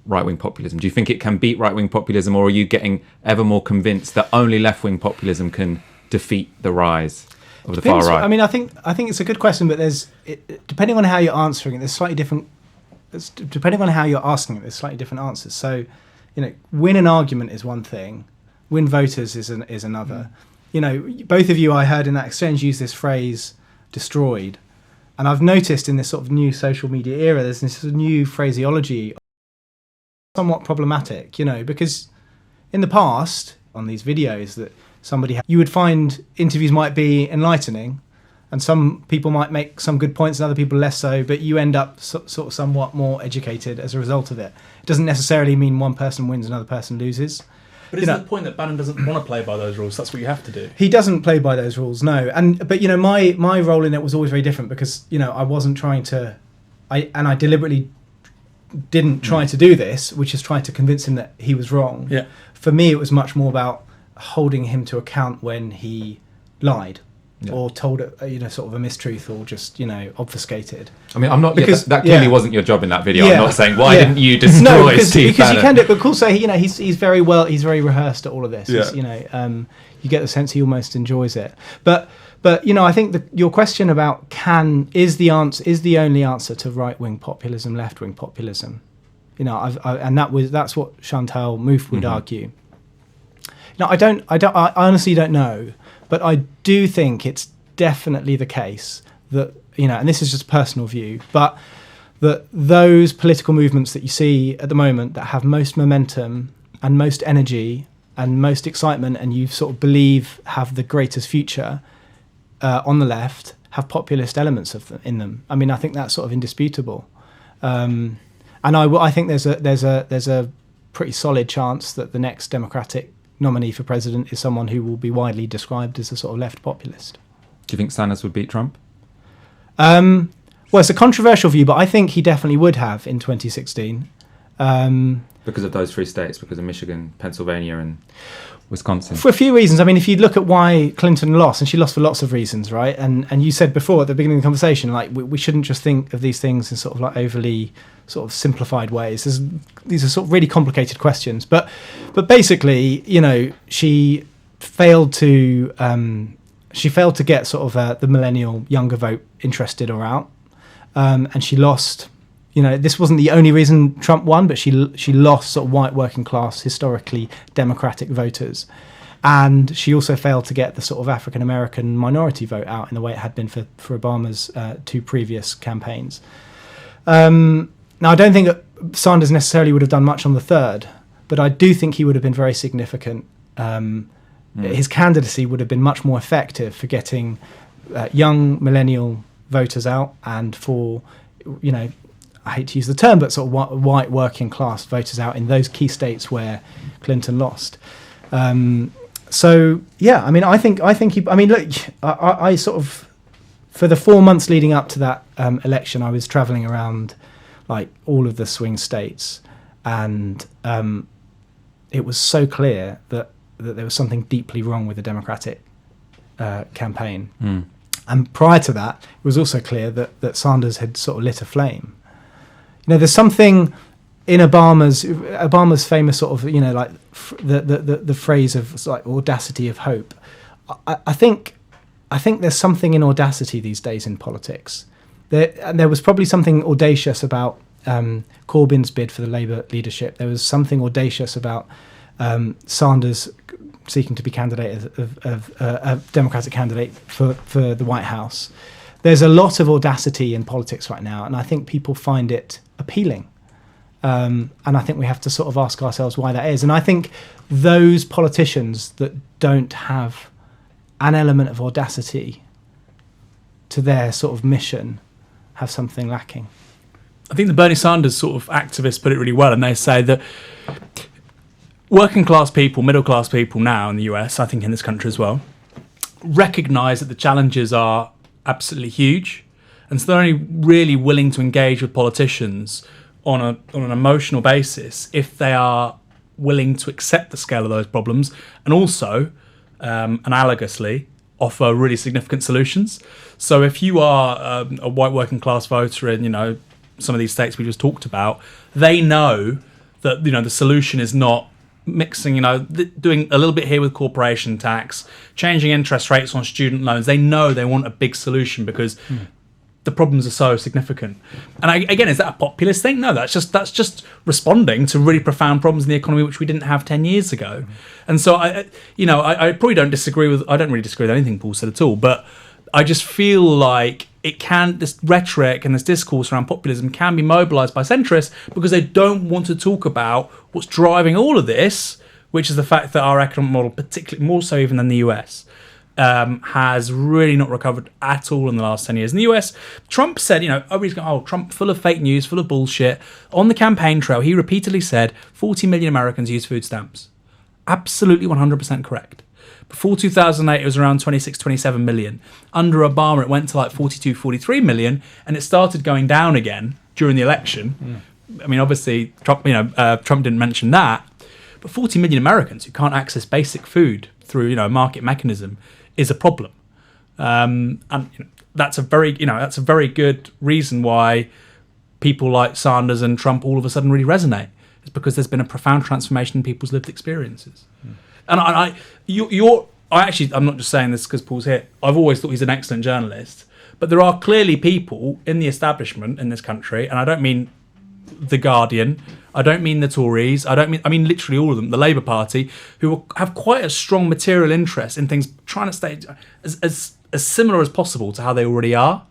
right-wing populism? Do you think it can beat right-wing populism, or are you getting ever more convinced that only left-wing populism can defeat the rise of the far right? I mean, I think it's a good question, but depending on how you're answering it, there's slightly different. Depending on how you're asking it, there's slightly different answers. So, win an argument is one thing, win voters is another. Both of you, I heard in that exchange, use this phrase "destroyed." And I've noticed in this sort of new social media era, there's this new phraseology, somewhat problematic, because in the past, on these videos that you would find interviews might be enlightening, and some people might make some good points and other people less so, but you end up sort of somewhat more educated as a result of it. It doesn't necessarily mean one person wins, another person loses. But isn't the point that Bannon doesn't want to play by those rules? That's what you have to do. He doesn't play by those rules, no. But my role in it was always very different because I wasn't trying to, I deliberately didn't try to do this, which is trying to convince him that he was wrong. Yeah. For me, it was much more about holding him to account when he lied. Yeah. Or told sort of a mistruth, or just obfuscated. I mean, I'm not because that clearly wasn't your job in that video. Yeah. I'm not saying why didn't you destroy Steve Bannon? You can do it, but also he's very rehearsed at all of this. Yeah. You get the sense he almost enjoys it. But I think your question about is the only answer to right wing populism, left wing populism. That's what Chantal Mouffe would argue. I honestly don't know. But I do think it's definitely the case that, and this is just a personal view, but that those political movements that you see at the moment that have most momentum and most energy and most excitement and you sort of believe have the greatest future on the left have populist elements in them. I mean, I think that's sort of indisputable. And I think there's a pretty solid chance that the next Democratic nominee for president is someone who will be widely described as a sort of left populist. Do you think Sanders would beat Trump? Well, it's a controversial view, but I think he definitely would have in 2016. Because of those three states, because of Michigan, Pennsylvania and Wisconsin? For a few reasons. I mean, if you look at why Clinton lost, and she lost for lots of reasons, right? And you said before at the beginning of the conversation, like we shouldn't just think of these things in sort of like overly sort of simplified ways. These are sort of really complicated questions. But basically, she failed to get sort of the millennial younger vote interested or out, and she lost. This wasn't the only reason Trump won, but she lost sort of white working class, historically democratic voters. And she also failed to get the sort of African American minority vote out in the way it had been for Obama's two previous campaigns. Now, I don't think that Sanders necessarily would have done much on the third, but I do think he would have been very significant. His candidacy would have been much more effective for getting young millennial voters out and for, I hate to use the term, but sort of white working class voters out in those key states where Clinton lost. So yeah, I mean, I think he. I mean, look, I sort of, for the 4 months leading up to that election, I was travelling around like all of the swing states, and it was so clear that there was something deeply wrong with the Democratic campaign. And prior to that, it was also clear that Sanders had sort of lit a flame. There's something in Obama's famous sort of, like the phrase of like audacity of hope. I think there's something in audacity these days in politics. There was probably something audacious about Corbyn's bid for the Labour leadership. There was something audacious about Sanders seeking to be a Democratic candidate for the White House. There's a lot of audacity in politics right now, and I think people find it appealing. And I think we have to sort of ask ourselves why that is. And I think those politicians that don't have an element of audacity to their sort of mission have something lacking. I think the Bernie Sanders sort of activists put it really well, and they say that working class people, middle class people now in the US, I think in this country as well, recognise that the challenges are absolutely huge, and so they're only really willing to engage with politicians on an emotional basis if they are willing to accept the scale of those problems and also, analogously, offer really significant solutions. So if you are a white working class voter in, some of these states we just talked about, they know that, the solution is not mixing, doing a little bit here with corporation tax, changing interest rates on student loans. They know they want a big solution because the problems are so significant. And again, is that a populist thing? No, that's just responding to really profound problems in the economy which we didn't have 10 years ago. And so I probably don't disagree with. I don't really disagree with anything Paul said at all. But I just feel like this rhetoric and this discourse around populism can be mobilised by centrists because they don't want to talk about what's driving all of this, which is the fact that our economic model, particularly more so even than the US, has really not recovered at all in the last 10 years. In the US, Trump said, everybody's going, Trump full of fake news, full of bullshit. On the campaign trail, he repeatedly said 40 million Americans use food stamps. Absolutely 100% correct. Before 2008, it was around 26, 27 million. Under Obama, it went to like 42, 43 million, and it started going down again during the election. I mean, obviously, Trump didn't mention that, but 40 million Americans who can't access basic food through, a market mechanism is a problem. And that's a very good reason why people like Sanders and Trump all of a sudden really resonate. It's because there's been a profound transformation in people's lived experiences. And I'm not just saying this because Paul's here. I've always thought he's an excellent journalist, but there are clearly people in the establishment in this country, and I don't mean The Guardian, I don't mean the Tories, I mean literally all of them, the Labour Party, who have quite a strong material interest in things trying to stay as similar as possible to how they already are,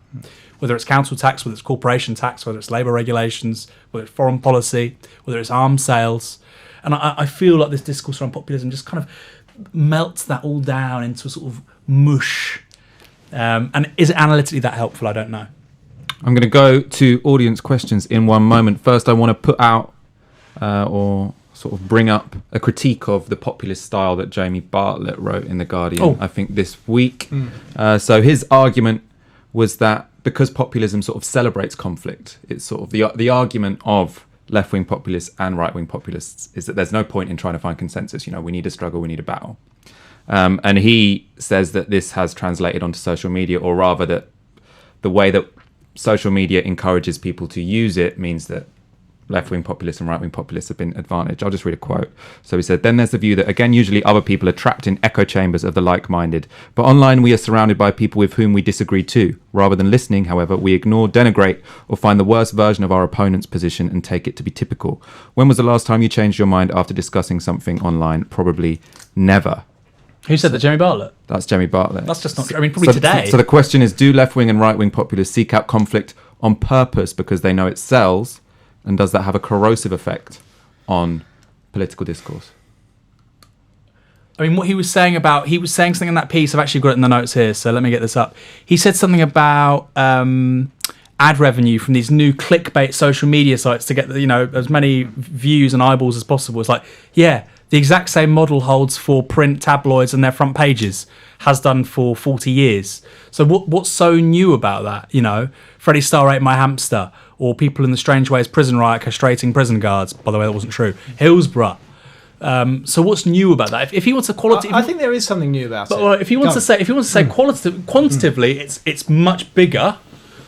whether it's council tax, whether it's corporation tax, whether it's labour regulations, whether it's foreign policy, whether it's arms sales. And I feel like this discourse around populism just kind of melts that all down into a sort of mush. And is it analytically that helpful? I don't know. I'm going to go to audience questions in one moment. First, I want to put out or sort of bring up a critique of the populist style that Jamie Bartlett wrote in The Guardian, I think this week. So his argument was that because populism sort of celebrates conflict, it's sort of the argument of left-wing populists and right-wing populists is that there's no point in trying to find consensus. We need a struggle, we need a battle. And he says that this has translated onto social media, or rather that the way that social media encourages people to use it means that left-wing populists and right-wing populists have been advantaged. I'll just read a quote. So he said, then there's the view that, again, usually other people are trapped in echo chambers of the like-minded. But online we are surrounded by people with whom we disagree too. Rather than listening, however, we ignore, denigrate, or find the worst version of our opponent's position and take it to be typical. When was the last time you changed your mind after discussing something online? Probably never. Who said that? Jamie Bartlett? That's Jamie Bartlett. That's just not true. I mean, probably today. So the question is, do left-wing and right-wing populists seek out conflict on purpose because they know it sells? And does that have a corrosive effect on political discourse? I mean, what he was saying something in that piece, I've actually got it in the notes here, so let me get this up. He said something about ad revenue from these new clickbait social media sites to get, as many views and eyeballs as possible. It's like, the exact same model holds for print tabloids and their front pages, has done for 40 years. So what's so new about that? Freddie Starr ate my hamster, or people in the Strange Ways prison riot castrating prison guards. By the way, that wasn't true. Hillsborough. So what's new about that? If he wants a quality, I think there is something new about it. If he wants to say quantitatively, it's much bigger.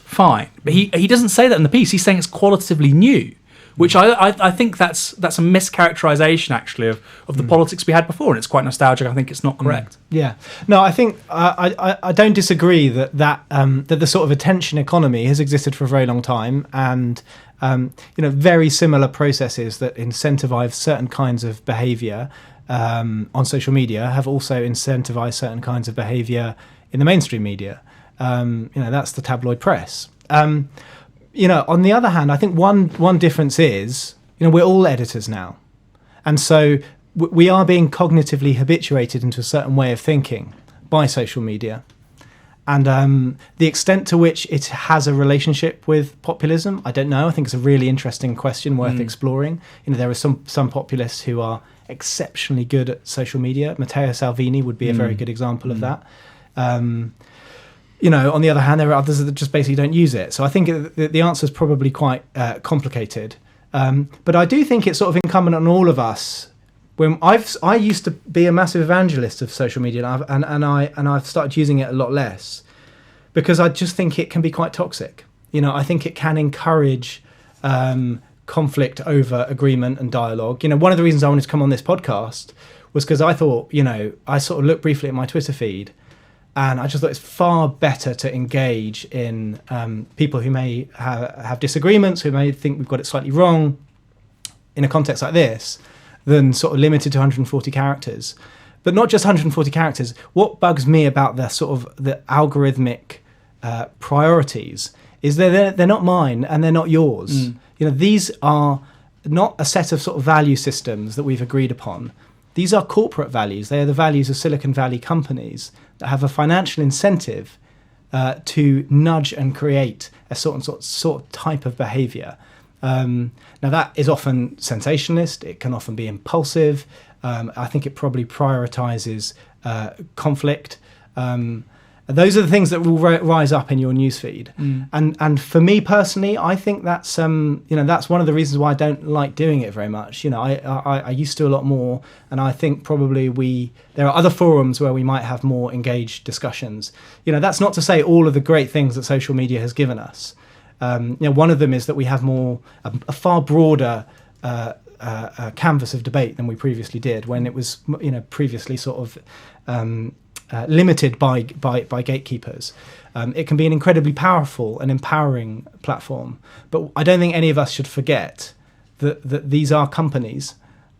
Fine, but he doesn't say that in the piece. He's saying it's qualitatively new, which I think that's a mischaracterization actually of the politics we had before, and it's quite nostalgic. I think it's not correct. Yeah, no, I think I don't disagree that the sort of attention economy has existed for a very long time, and very similar processes that incentivize certain kinds of behaviour on social media have also incentivized certain kinds of behaviour in the mainstream media. That's the tabloid press. On the other hand, I think one difference is, we're all editors now. And so we are being cognitively habituated into a certain way of thinking by social media. And the extent to which it has a relationship with populism, I don't know. I think it's a really interesting question worth exploring. There are some populists who are exceptionally good at social media. Matteo Salvini would be a very good example of that. On the other hand, there are others that just basically don't use it. So I think the answer is probably quite complicated. But I do think it's sort of incumbent on all of us. When I used to be a massive evangelist of social media, and I've started using it a lot less because I just think it can be quite toxic. I think it can encourage conflict over agreement and dialogue. One of the reasons I wanted to come on this podcast was because I thought, I sort of looked briefly at my Twitter feed. And I just thought it's far better to engage in people who may have disagreements, who may think we've got it slightly wrong in a context like this, than sort of limited to 140 characters. But not just 140 characters. What bugs me about the sort of the algorithmic priorities is they're not mine and they're not yours. These are not a set of sort of value systems that we've agreed upon. These are corporate values. They are the values of Silicon Valley companies that have a financial incentive to nudge and create a sort of type of behaviour. Now that is often sensationalist. It can often be impulsive. I think it probably prioritises conflict. Those are the things that will rise up in your newsfeed. And for me personally, I think that's that's one of the reasons why I don't like doing it very much. I used to a lot more, and I think probably there are other forums where we might have more engaged discussions. That's not to say all of the great things that social media has given us. One of them is that we have a far broader canvas of debate than we previously did, when it was previously sort of limited by gatekeepers. It can be an incredibly powerful and empowering platform, but I don't think any of us should forget that these are companies,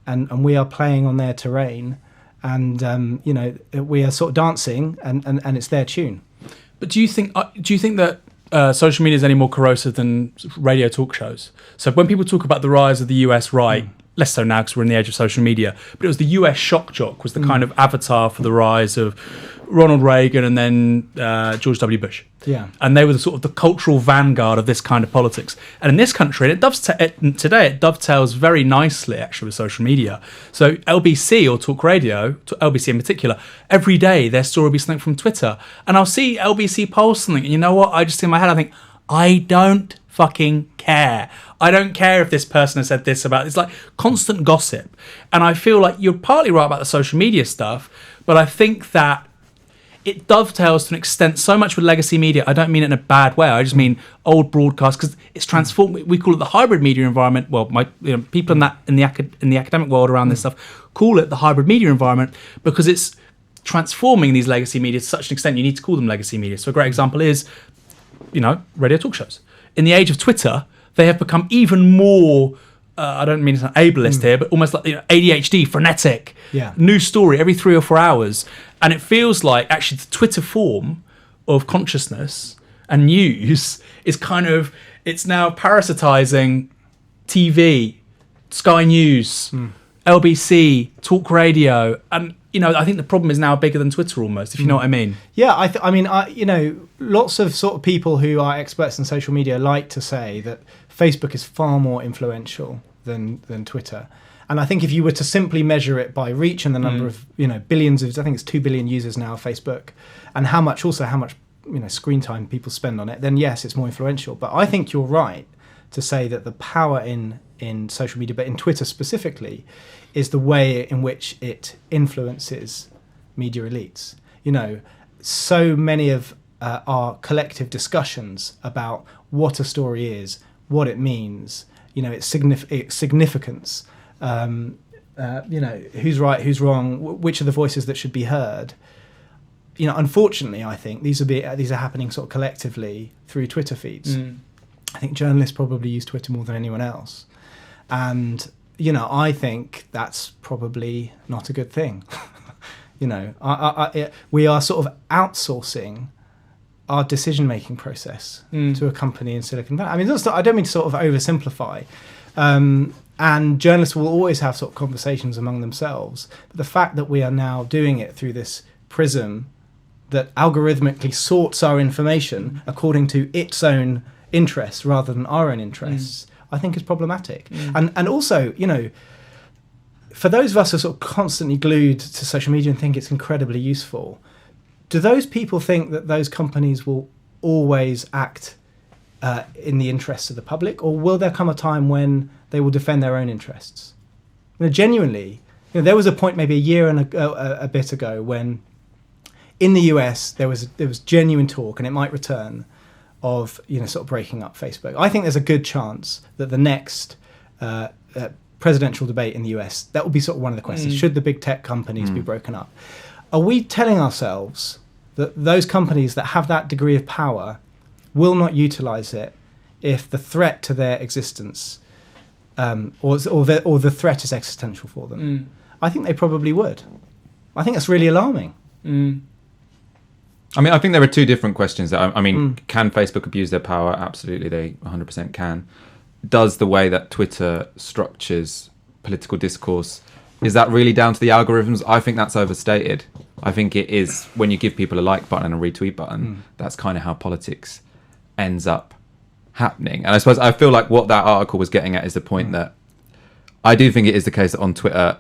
and we are playing on their terrain, and we are sort of dancing, and it's their tune. But do you think that social media is any more corrosive than radio talk shows? So when people talk about the rise of the US right, less so now because we're in the age of social media, but it was the US shock jock was the kind of avatar for the rise of Ronald Reagan and then George W. Bush. Yeah. And they were the sort of the cultural vanguard of this kind of politics. And in this country, and today it dovetails very nicely actually with social media. So LBC or talk radio, LBC in particular, every day their story will be something from Twitter. And I'll see LBC post something, and you know what? I just in my head I think, I don't fucking care. I don't care if this person has said this about it. It's like constant gossip. And I feel like you're partly right about the social media stuff, but I think that it dovetails to an extent so much with legacy media. I don't mean it in a bad way. I just mean old broadcast, because it's transformed. We call it the hybrid media environment. Well, people in the academic world around this stuff call it the hybrid media environment, because it's transforming these legacy media to such an extent you need to call them legacy media. So a great example is, radio talk shows. In the age of Twitter, they have become even more, I don't mean it's an ableist here, but almost like ADHD, frenetic, new story every 3 or 4 hours. And it feels like actually the Twitter form of consciousness and news is it's now parasitizing TV, Sky News, LBC, talk radio. And, I think the problem is now bigger than Twitter almost, if you know what I mean. Yeah, lots of sort of people who are experts in social media like to say that Facebook is far more influential than Twitter. And I think if you were to simply measure it by reach and the number of, billions of, I think it's 2 billion users now of Facebook, and how much screen time people spend on it, then yes, it's more influential. But I think you're right to say that the power in social media, but in Twitter specifically, is the way in which it influences media elites. So many of our collective discussions about what a story is, what it means, its significance, who's right, who's wrong, which are the voices that should be heard. Unfortunately, I think these are happening sort of collectively through Twitter feeds. I think journalists probably use Twitter more than anyone else, and I think that's probably not a good thing. We are sort of outsourcing our decision-making process to a company in Silicon Valley. I mean, I don't mean to sort of oversimplify. And journalists will always have sort of conversations among themselves. But the fact that we are now doing it through this prism that algorithmically sorts our information according to its own interests rather than our own interests, I think is problematic. And also, for those of us who are sort of constantly glued to social media and think it's incredibly useful, do those people think that those companies will always act in the interests of the public, or will there come a time when they will defend their own interests? Genuinely, there was a point maybe a year and a bit ago when in the US there was genuine talk, and it might return, of sort of breaking up Facebook. I think there's a good chance that the next presidential debate in the US, that will be sort of one of the questions. Should the big tech companies be broken up? Are we telling ourselves that those companies that have that degree of power will not utilize it if the threat to their existence or the threat is existential for them? I think they probably would. I think that's really alarming. I mean, I think there are two different questions. Can Facebook abuse their power? Absolutely, they 100% can. Does the way that Twitter structures political discourse Is that really down to the algorithms? I think that's overstated. I think it is when you give people a like button and a retweet button, that's kind of how politics ends up happening. And I suppose I feel like what that article was getting at is the point that I do think it is the case that on Twitter,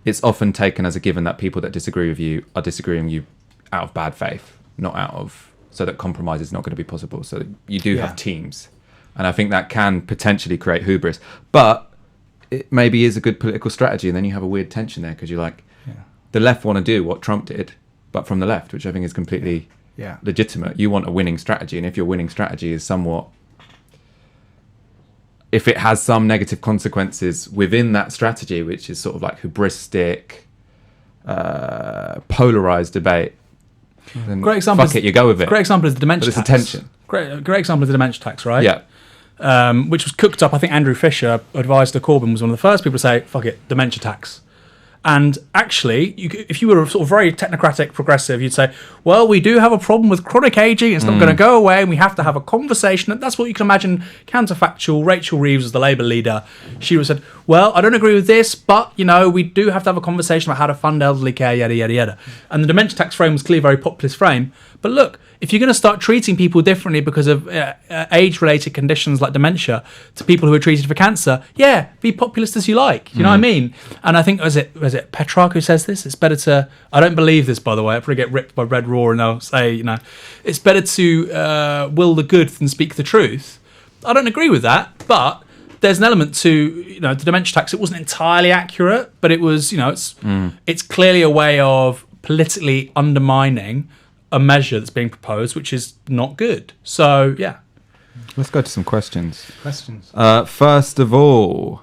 it's often taken as a given that people that disagree with you are disagreeing with you out of bad faith, not out of, so that compromise is not going to be possible. So you do have teams. And I think that can potentially create hubris. But it maybe is a good political strategy. And then you have a weird tension there because you're like, the left want to do what Trump did, but from the left, which I think is completely legitimate. You want a winning strategy. And if your winning strategy is somewhat, if it has some negative consequences within that strategy, which is sort of like hubristic, polarized debate, then great example fuck it, you go with it. Great example is the dementia tax. tax. It's a tension. Great example is the dementia tax, right? Yeah. Which was cooked up. I think Andrew Fisher, advisor to Corbyn, was one of the first people to say, fuck it, dementia tax. And actually, if you were a sort of very technocratic progressive, you'd say, well, we do have a problem with chronic ageing. It's not going to go away. And we have to have a conversation. And that's what you can imagine. Counterfactual. Rachel Reeves was the Labour leader. She would have said, well, I don't agree with this, but, we do have to have a conversation about how to fund elderly care, yada, yada, yada. And the dementia tax frame was clearly a very populist frame. But look, if you're going to start treating people differently because of age-related conditions like dementia to people who are treated for cancer, be populist as you like. You know what I mean? And I think, was it Petrarch who says this? It's better to... I don't believe this, by the way. I'll probably get ripped by Red Raw and they'll say, it's better to will the good than speak the truth. I don't agree with that, but there's an element to, the dementia tax. It wasn't entirely accurate, but it was, it's clearly a way of politically undermining a measure that's being proposed, which is not good. So, Let's go to some questions. First of all,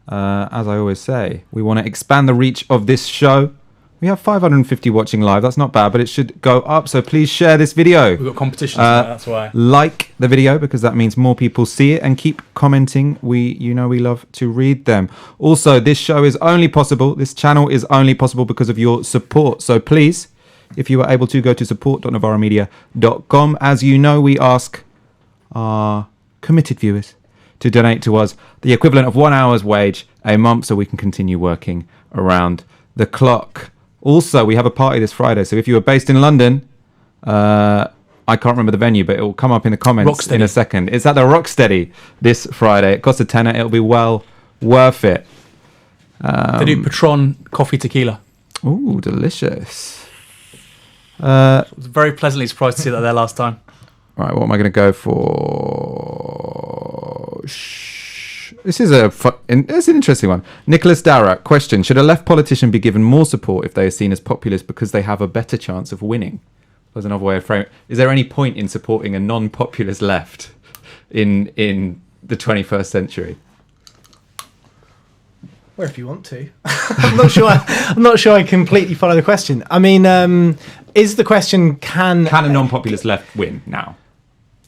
as I always say, we want to expand the reach of this show. We have 550 watching live. That's not bad, but it should go up. So please share this video. We've got competitions, that's why. Like the video because that means more people see it, and keep commenting. We love to read them. Also, this show is only possible. This channel is only possible because of your support. So please, if you are able to, go to support.novaramedia.com. As you know, we ask our committed viewers to donate to us the equivalent of 1 hour's wage a month so we can continue working around the clock. Also, we have a party this Friday. So if you are based in London, I can't remember the venue, but it will come up in the comments in a second. It's at the Rocksteady this Friday. It costs £10. It'll be well worth it. They do Patron coffee tequila. Ooh, delicious. I was very pleasantly surprised to see that there last time. Right, what am I going to go for? This is it's an interesting one. Nicholas Dara, question: should a left politician be given more support if they are seen as populist because they have a better chance of winning? There's another way of framing it. Is there any point in supporting a non-populist left in the 21st century? Well, if you want to. I'm not sure I completely follow the question. I mean, is the question can a non-populist left win now?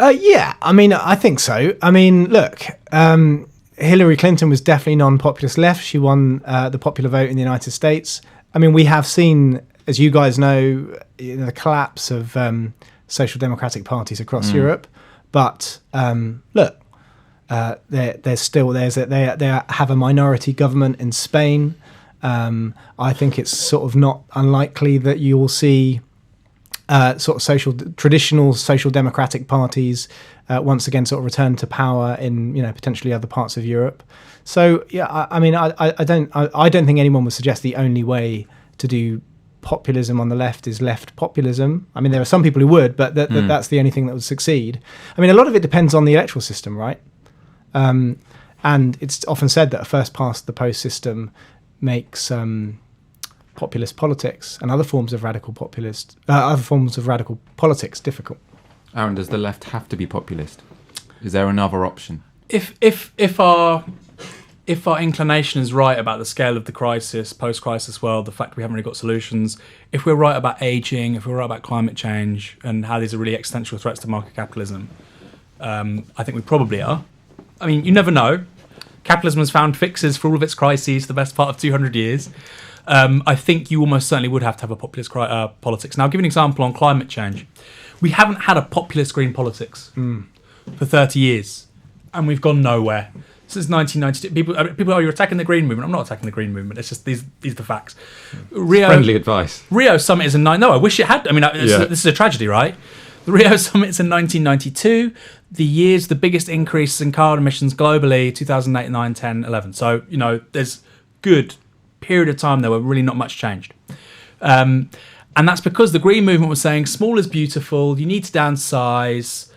Yeah, I mean, I think so. I mean, look, Hillary Clinton was definitely non-populist left. She won the popular vote in the United States. I mean, we have seen, as you guys know, the collapse of social democratic parties across Europe. But look, they have a minority government in Spain. I think it's sort of not unlikely that you will see sort of traditional social democratic parties once again sort of return to power in potentially other parts of Europe. So I don't think anyone would suggest the only way to do populism on the left is left populism. I mean, there are some people who would, but that's the only thing that would succeed. I mean, a lot of it depends on the electoral system, right? And it's often said that a first past the post system makes populist politics and other forms of radical politics difficult. Aaron, does the left have to be populist? Is there another option? If our inclination is right about the scale of the crisis, post-crisis world, the fact we haven't really got solutions, if we're right about ageing, if we're right about climate change and how these are really existential threats to market capitalism, I think we probably are. I mean, you never know. Capitalism has found fixes for all of its crises the best part of 200 years. I think you almost certainly would have to have a populist politics. Now, I'll give you an example on climate change. We haven't had a populist green politics for 30 years, and we've gone nowhere. since 1992. People, you're attacking the Green Movement. I'm not attacking the Green Movement. It's just these are the facts. Friendly advice. Rio summit is no, I wish it had. I mean, this is a tragedy, right? The Rio summit's in 1992. The biggest increase in carbon emissions globally, 2008, 9, 10, 11. So, there's good period of time there where really not much changed. And that's because the Green Movement was saying small is beautiful, you need to downsize,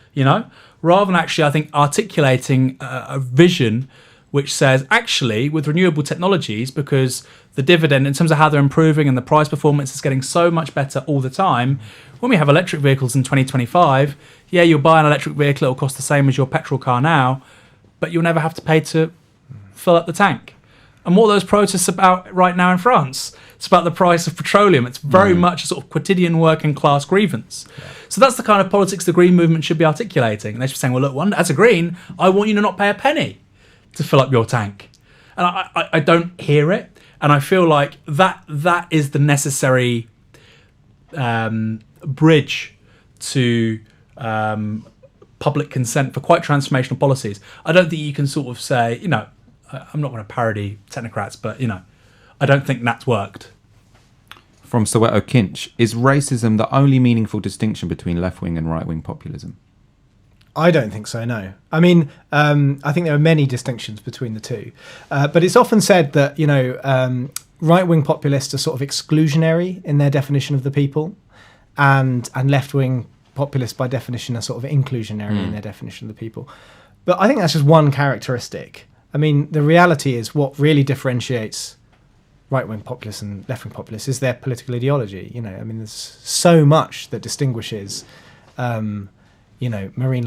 rather than actually, I think, articulating a vision which says, actually, with renewable technologies, because the dividend, in terms of how they're improving and the price performance is getting so much better all the time, when we have electric vehicles in 2025, you'll buy an electric vehicle, it'll cost the same as your petrol car now, but you'll never have to pay to fill up the tank. And what are those protests about right now in France? It's about the price of petroleum. It's very much a sort of quotidian working class grievance. Yeah. So that's the kind of politics the Green Movement should be articulating. And they should be saying, well, look, as a Green, I want you to not pay a penny to fill up your tank. And I don't hear it. And I feel like that is the necessary bridge to public consent for quite transformational policies. I don't think you can sort of say, I'm not going to parody technocrats, but, I don't think that's worked. From Soweto Kinch, is racism the only meaningful distinction between left-wing and right-wing populism? I don't think so, no. I mean, I think there are many distinctions between the two. But it's often said that, right-wing populists are sort of exclusionary in their definition of the people, and left-wing populists, by definition, are sort of inclusionary in their definition of the people. But I think that's just one characteristic. I mean, the reality is what really differentiates right-wing populists and left-wing populists is their political ideology. There's so much that distinguishes, Marine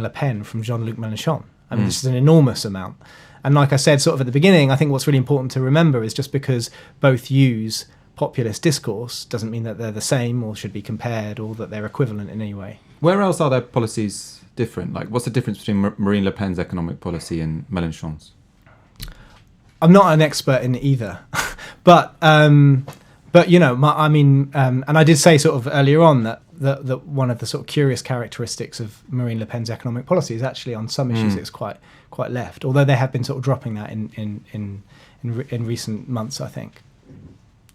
Le Pen from Jean-Luc Mélenchon. This is an enormous amount. And like I said, sort of at the beginning, I think what's really important to remember is just because both use populist discourse doesn't mean that they're the same or should be compared or that they're equivalent in any way. Where else are their policies different? Like, what's the difference between Marine Le Pen's economic policy and Mélenchon's? I'm not an expert in either, but and I did say sort of earlier on that one of the sort of curious characteristics of Marine Le Pen's economic policy is actually on some issues it's quite left, although they have been sort of dropping that in recent months, I think.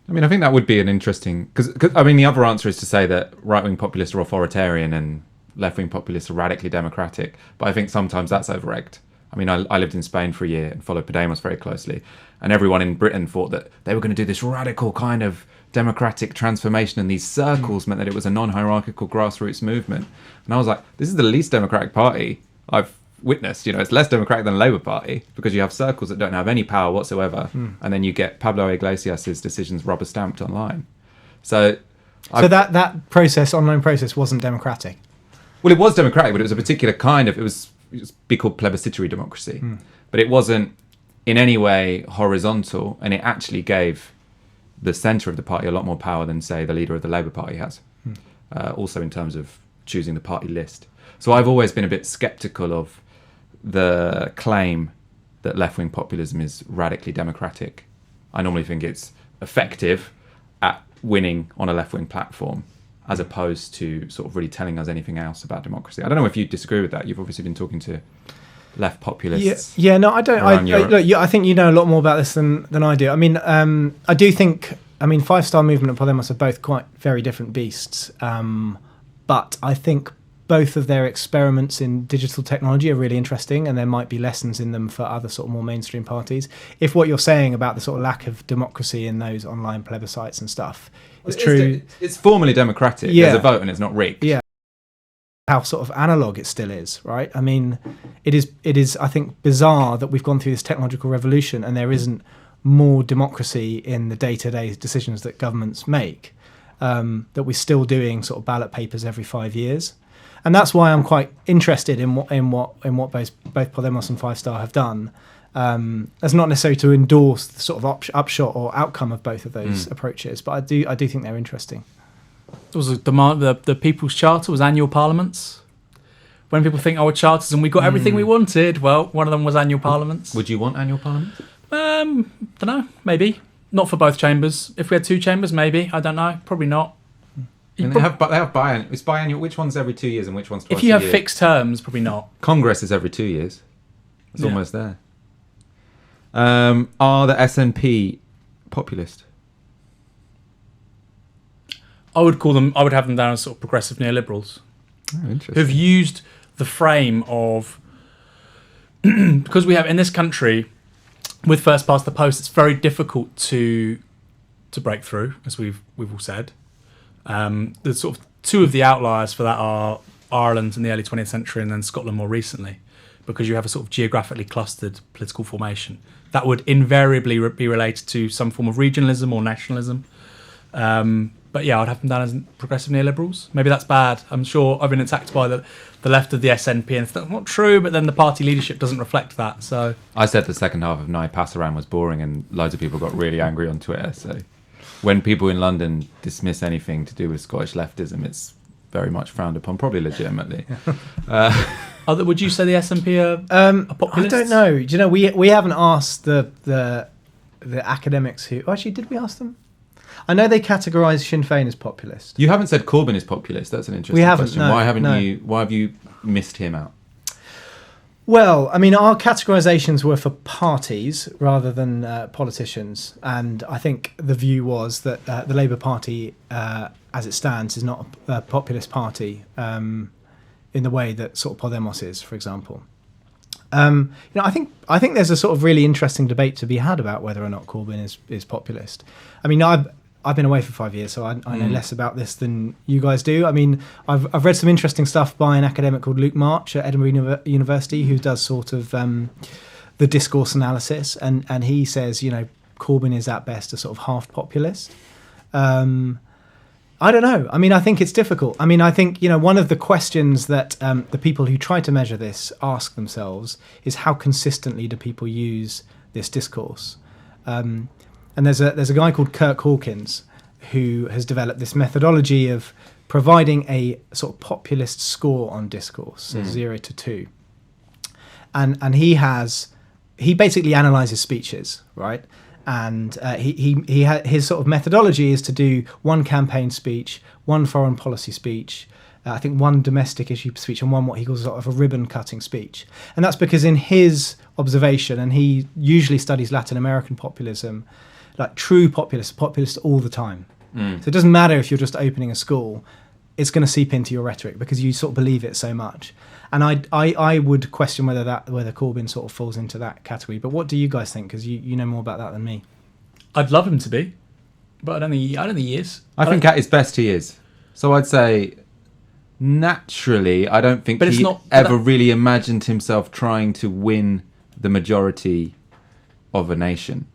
I think that would be an interesting, because the other answer is to say that right-wing populists are authoritarian and left-wing populists are radically democratic, but I think sometimes that's over-egged. I lived in Spain for a year and followed Podemos very closely, and everyone in Britain thought that they were going to do this radical kind of democratic transformation, and these circles meant that it was a non-hierarchical grassroots movement. And I was like, this is the least democratic party I've witnessed. It's less democratic than the Labour Party because you have circles that don't have any power whatsoever, and then you get Pablo Iglesias' decisions rubber stamped online. So that online process wasn't democratic. Well, it was democratic, but it was a particular kind of, it was be called plebiscitary democracy, but it wasn't in any way horizontal, and it actually gave the centre of the party a lot more power than, say, the leader of the Labour Party has, also in terms of choosing the party list. So I've always been a bit sceptical of the claim that left-wing populism is radically democratic. I normally think it's effective at winning on a left-wing platform, as opposed to sort of really telling us anything else about democracy. I don't know if you disagree with that. You've obviously been talking to left populists. Yeah, no, I don't. I think you know a lot more about this than I do. I do think. Five Star Movement and Podemos are both quite very different beasts. But I think both of their experiments in digital technology are really interesting, and there might be lessons in them for other sort of more mainstream parties. If what you're saying about the sort of lack of democracy in those online plebiscites and stuff is true, it's formally democratic. Yeah. There's a vote and it's not rigged. Yeah. How sort of analog it still is, right? It is. I think bizarre that we've gone through this technological revolution and there isn't more democracy in the day-to-day decisions that governments make. That we're still doing sort of ballot papers every 5 years, and that's why I'm quite interested in what both Podemos and Five Star have done. As not necessarily to endorse the sort of upshot or outcome of both of those approaches, but I do think they're interesting. There was a demand. The People's Charter was annual parliaments. When people think, charters and we got everything we wanted, well, one of them was annual parliaments. Would you want annual parliaments? Don't know. Maybe not for both chambers. If we had two chambers, maybe. I don't know. Probably not. And they have biannual. It's biannual. Which one's every 2 years and which one's twice a year? If you have fixed terms, probably not. Congress is every 2 years. It's almost there. Are the SNP populist? I would have them down as sort of progressive neoliberals. Oh, interesting. Who've used the frame of because we have in this country with first past the post, it's very difficult to break through, as we've all said. There's sort of two of the outliers for that are Ireland in the early 20th century and then Scotland more recently, because you have a sort of geographically clustered political formation that would invariably be related to some form of regionalism or nationalism. But yeah, I'd have them down as progressive neoliberals. Maybe that's bad. I'm sure I've been attacked by the left of the SNP, and that's not true, but then the party leadership doesn't reflect that. So I said the second half of Nai Passaran was boring, and loads of people got really angry on Twitter. So when people in London dismiss anything to do with Scottish leftism, it's very much frowned upon, probably legitimately. Would you say the SNP are populists? I don't know. Do you know, we haven't asked the academics who... Actually, did we ask them? I know they categorise Sinn Féin as populist. You haven't said Corbyn is populist. That's an interesting question. No, why haven't no. you? Why have you missed him out? Well, I mean, our categorisations were for parties rather than politicians, and I think the view was that the Labour Party, as it stands, is not a populist party in the way that sort of Podemos is, for example. I think there's a sort of really interesting debate to be had about whether or not Corbyn is populist. I mean, I've been away for 5 years, so I know less about this than you guys do. I mean, I've read some interesting stuff by an academic called Luke March at Edinburgh University, who does sort of the discourse analysis, and he says, Corbyn is at best a sort of half populist. I don't know. I mean, I think it's difficult. I mean, I think, one of the questions that the people who try to measure this ask themselves is how consistently do people use this discourse? And there's a guy called Kirk Hawkins who has developed this methodology of providing a sort of populist score on discourse, so 0 to 2. And he basically analyses speeches, right? And his sort of methodology is to do one campaign speech, one foreign policy speech, I think one domestic issue speech, and one what he calls sort of a ribbon cutting speech. And that's because in his observation, and he usually studies Latin American populism, like true populist all the time. So it doesn't matter if you're just opening a school, it's going to seep into your rhetoric because you sort of believe it so much. And I would question whether Corbyn sort of falls into that category. But what do you guys think? Because you know more about that than me. I'd love him to be, but I don't think he is. I think at his best he is. So I'd say naturally, I don't think he ever really imagined himself trying to win the majority of a nation,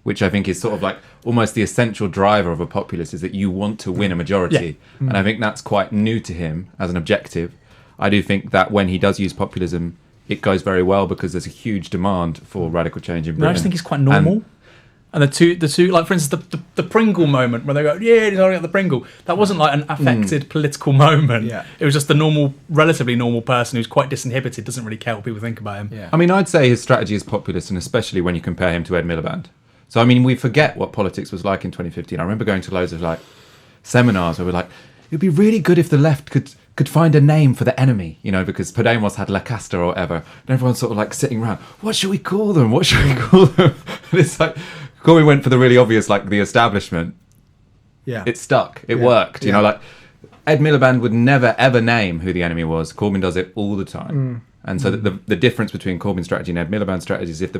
which I think is sort of like almost the essential driver of a populist, is that you want to win a majority. Yeah. And I think that's quite new to him as an objective. I do think that when he does use populism, it goes very well because there's a huge demand for radical change in Britain. I just think he's quite normal. And the two, like for instance, the Pringle moment when they go, yeah, he's holding up the Pringle. That wasn't like an affected political moment. Yeah. It was just the normal, relatively normal person who's quite disinhibited, doesn't really care what people think about him. Yeah. I mean, I'd say his strategy is populist, and especially when you compare him to Ed Miliband. So, I mean, we forget what politics was like in 2015. I remember going to loads of like seminars where we're like, it'd be really good if the left could find a name for the enemy, because Podemos had La Casta or whatever. And everyone's sort of like sitting around, what should we call them? What should we call them? And it's like, Corbyn went for the really obvious, like the establishment. Yeah. It stuck. It worked. Like Ed Miliband would never, ever name who the enemy was. Corbyn does it all the time. And so the difference between Corbyn's strategy and Ed Miliband's strategy is if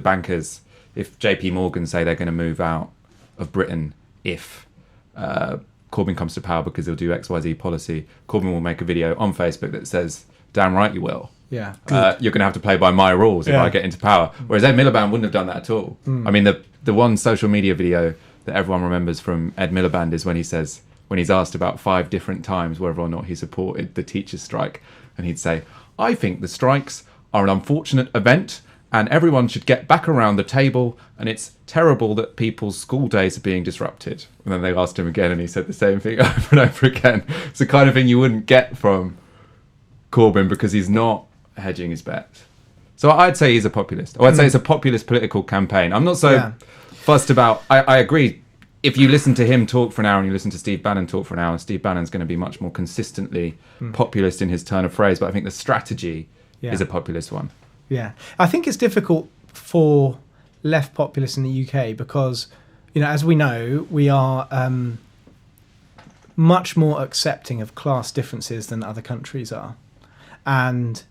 JP Morgan say they're going to move out of Britain if Corbyn comes to power because he'll do XYZ policy, Corbyn will make a video on Facebook that says, damn right you will. Yeah. You're going to have to play by my rules if I get into power. Whereas Ed Miliband wouldn't have done that at all. I mean, the one social media video that everyone remembers from Ed Miliband is when he's asked about 5 different times whether or not he supported the teachers' strike. And he'd say, I think the strikes are an unfortunate event and everyone should get back around the table, and it's terrible that people's school days are being disrupted. And then they asked him again, and he said the same thing over and over again. It's the kind of thing you wouldn't get from Corbyn because he's not hedging his bets. So I'd say he's a populist. Or I'd say it's a populist political campaign. I'm not so fussed about... I agree. If you listen to him talk for an hour and you listen to Steve Bannon talk for an hour, Steve Bannon's going to be much more consistently populist in his turn of phrase. But I think the strategy is a populist one. Yeah, I think it's difficult for left populists in the UK because, as we know, we are much more accepting of class differences than other countries are. And,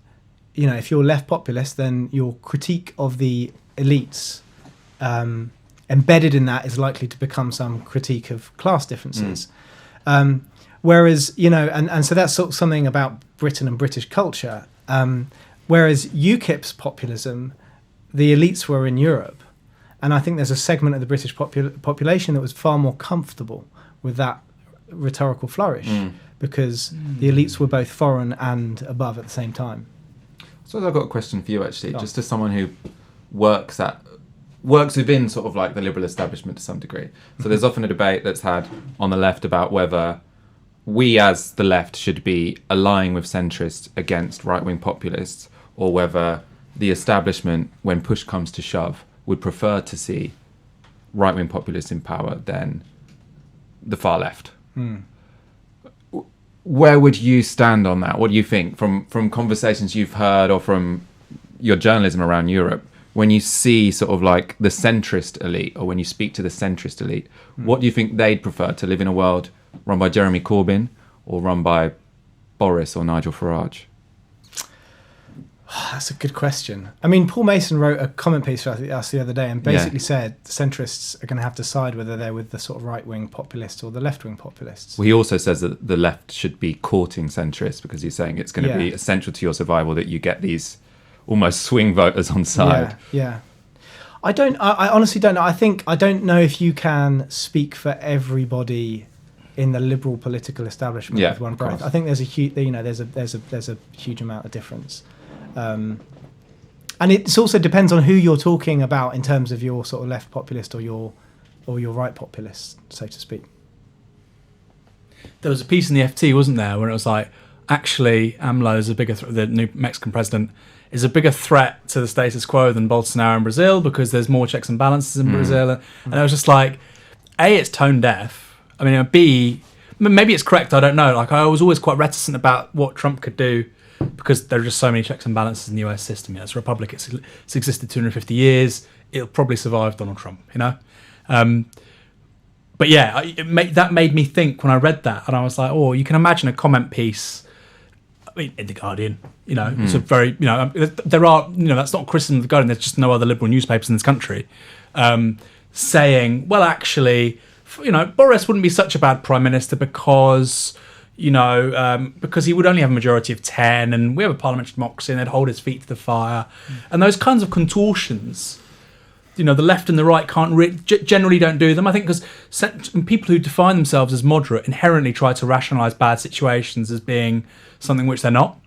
if you're left populist, then your critique of the elites embedded in that is likely to become some critique of class differences. Whereas, and so that's sort of something about Britain and British culture. Whereas UKIP's populism, the elites were in Europe. And I think there's a segment of the British population that was far more comfortable with that rhetorical flourish because the elites were both foreign and above at the same time. So I've got a question for you, actually, just as someone who works within sort of like the liberal establishment to some degree. So there's often a debate that's had on the left about whether we as the left should be allying with centrists against right-wing populists, or whether the establishment, when push comes to shove, would prefer to see right-wing populists in power than the far left. Where would you stand on that? What do you think from conversations you've heard or from your journalism around Europe? When you see sort of like the centrist elite, or when you speak to the centrist elite, what do you think they'd prefer, to live in a world run by Jeremy Corbyn or run by Boris or Nigel Farage? That's a good question. I mean, Paul Mason wrote a comment piece for us the other day and basically said centrists are going to have to decide whether they're with the sort of right-wing populists or the left-wing populists. Well, he also says that the left should be courting centrists, because he's saying it's going to be essential to your survival that you get these almost swing voters on side. Yeah. I honestly don't know. I don't know if you can speak for everybody in the liberal political establishment with one breath. I think there's a huge, there's a huge amount of difference. And it also depends on who you're talking about in terms of your sort of left populist or your right populist, so to speak. There was a piece in the FT, wasn't there, where it was like, actually, AMLO is a bigger the new Mexican president is a bigger threat to the status quo than Bolsonaro in Brazil, because there's more checks and balances in Brazil. And I was just like, A, it's tone deaf. I mean, B, maybe it's correct, I don't know. Like, I was always quite reticent about what Trump could do, because there are just so many checks and balances in the US system. It's a republic. It's existed 250 years. It'll probably survive Donald Trump, But yeah, that made me think when I read that, and I was like, oh, you can imagine a comment piece, in The Guardian, it's a very, there are, that's not a criticism of The Guardian, there's just no other liberal newspapers in this country, saying, well, actually, Boris wouldn't be such a bad prime minister because because he would only have a majority of 10, and we have a parliamentary democracy, and they'd hold his feet to the fire. And those kinds of contortions, the left and the right generally don't do them. I think because people who define themselves as moderate inherently try to rationalise bad situations as being something which they're not.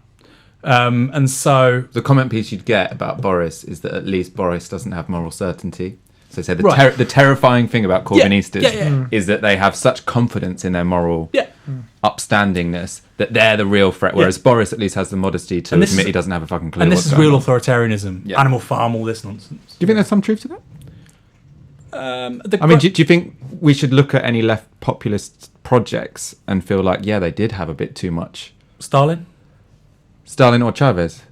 And so the comment piece you'd get about Boris is that at least Boris doesn't have moral certainty. So say the terrifying thing about Corbynistas is that they have such confidence in their moral upstandingness that they're the real threat, whereas Boris at least has the modesty to admit he doesn't have a fucking clue. And this is real authoritarianism, Animal Farm, all this nonsense. Do you think there's some truth to that? Do you think we should look at any left populist projects and feel like, they did have a bit too much? Stalin or Chavez?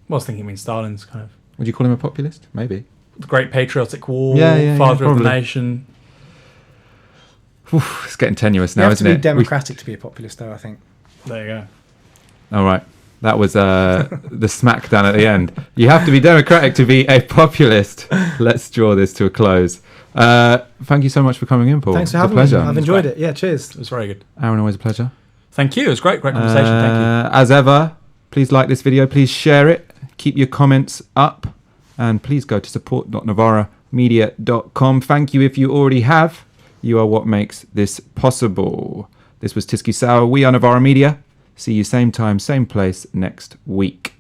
Well, I was thinking, Stalin's kind of... Would you call him a populist? Maybe. The Great Patriotic War, Father of the Nation. Oof, it's getting tenuous now, isn't it? You have to be democratic to be a populist, though, I think. There you go. All right. That was the smackdown at the end. You have to be democratic to be a populist. Let's draw this to a close. Thank you so much for coming in, Paul. Thanks for having me. I've enjoyed it. Yeah, cheers. It was very good. Aaron, always a pleasure. Thank you. It was great conversation. Thank you. As ever, please like this video. Please share it. Keep your comments up. And please go to support.novaramedia.com. Thank you if you already have. You are what makes this possible. This was Tisky Sour. We are Novara Media. See you same time, same place next week.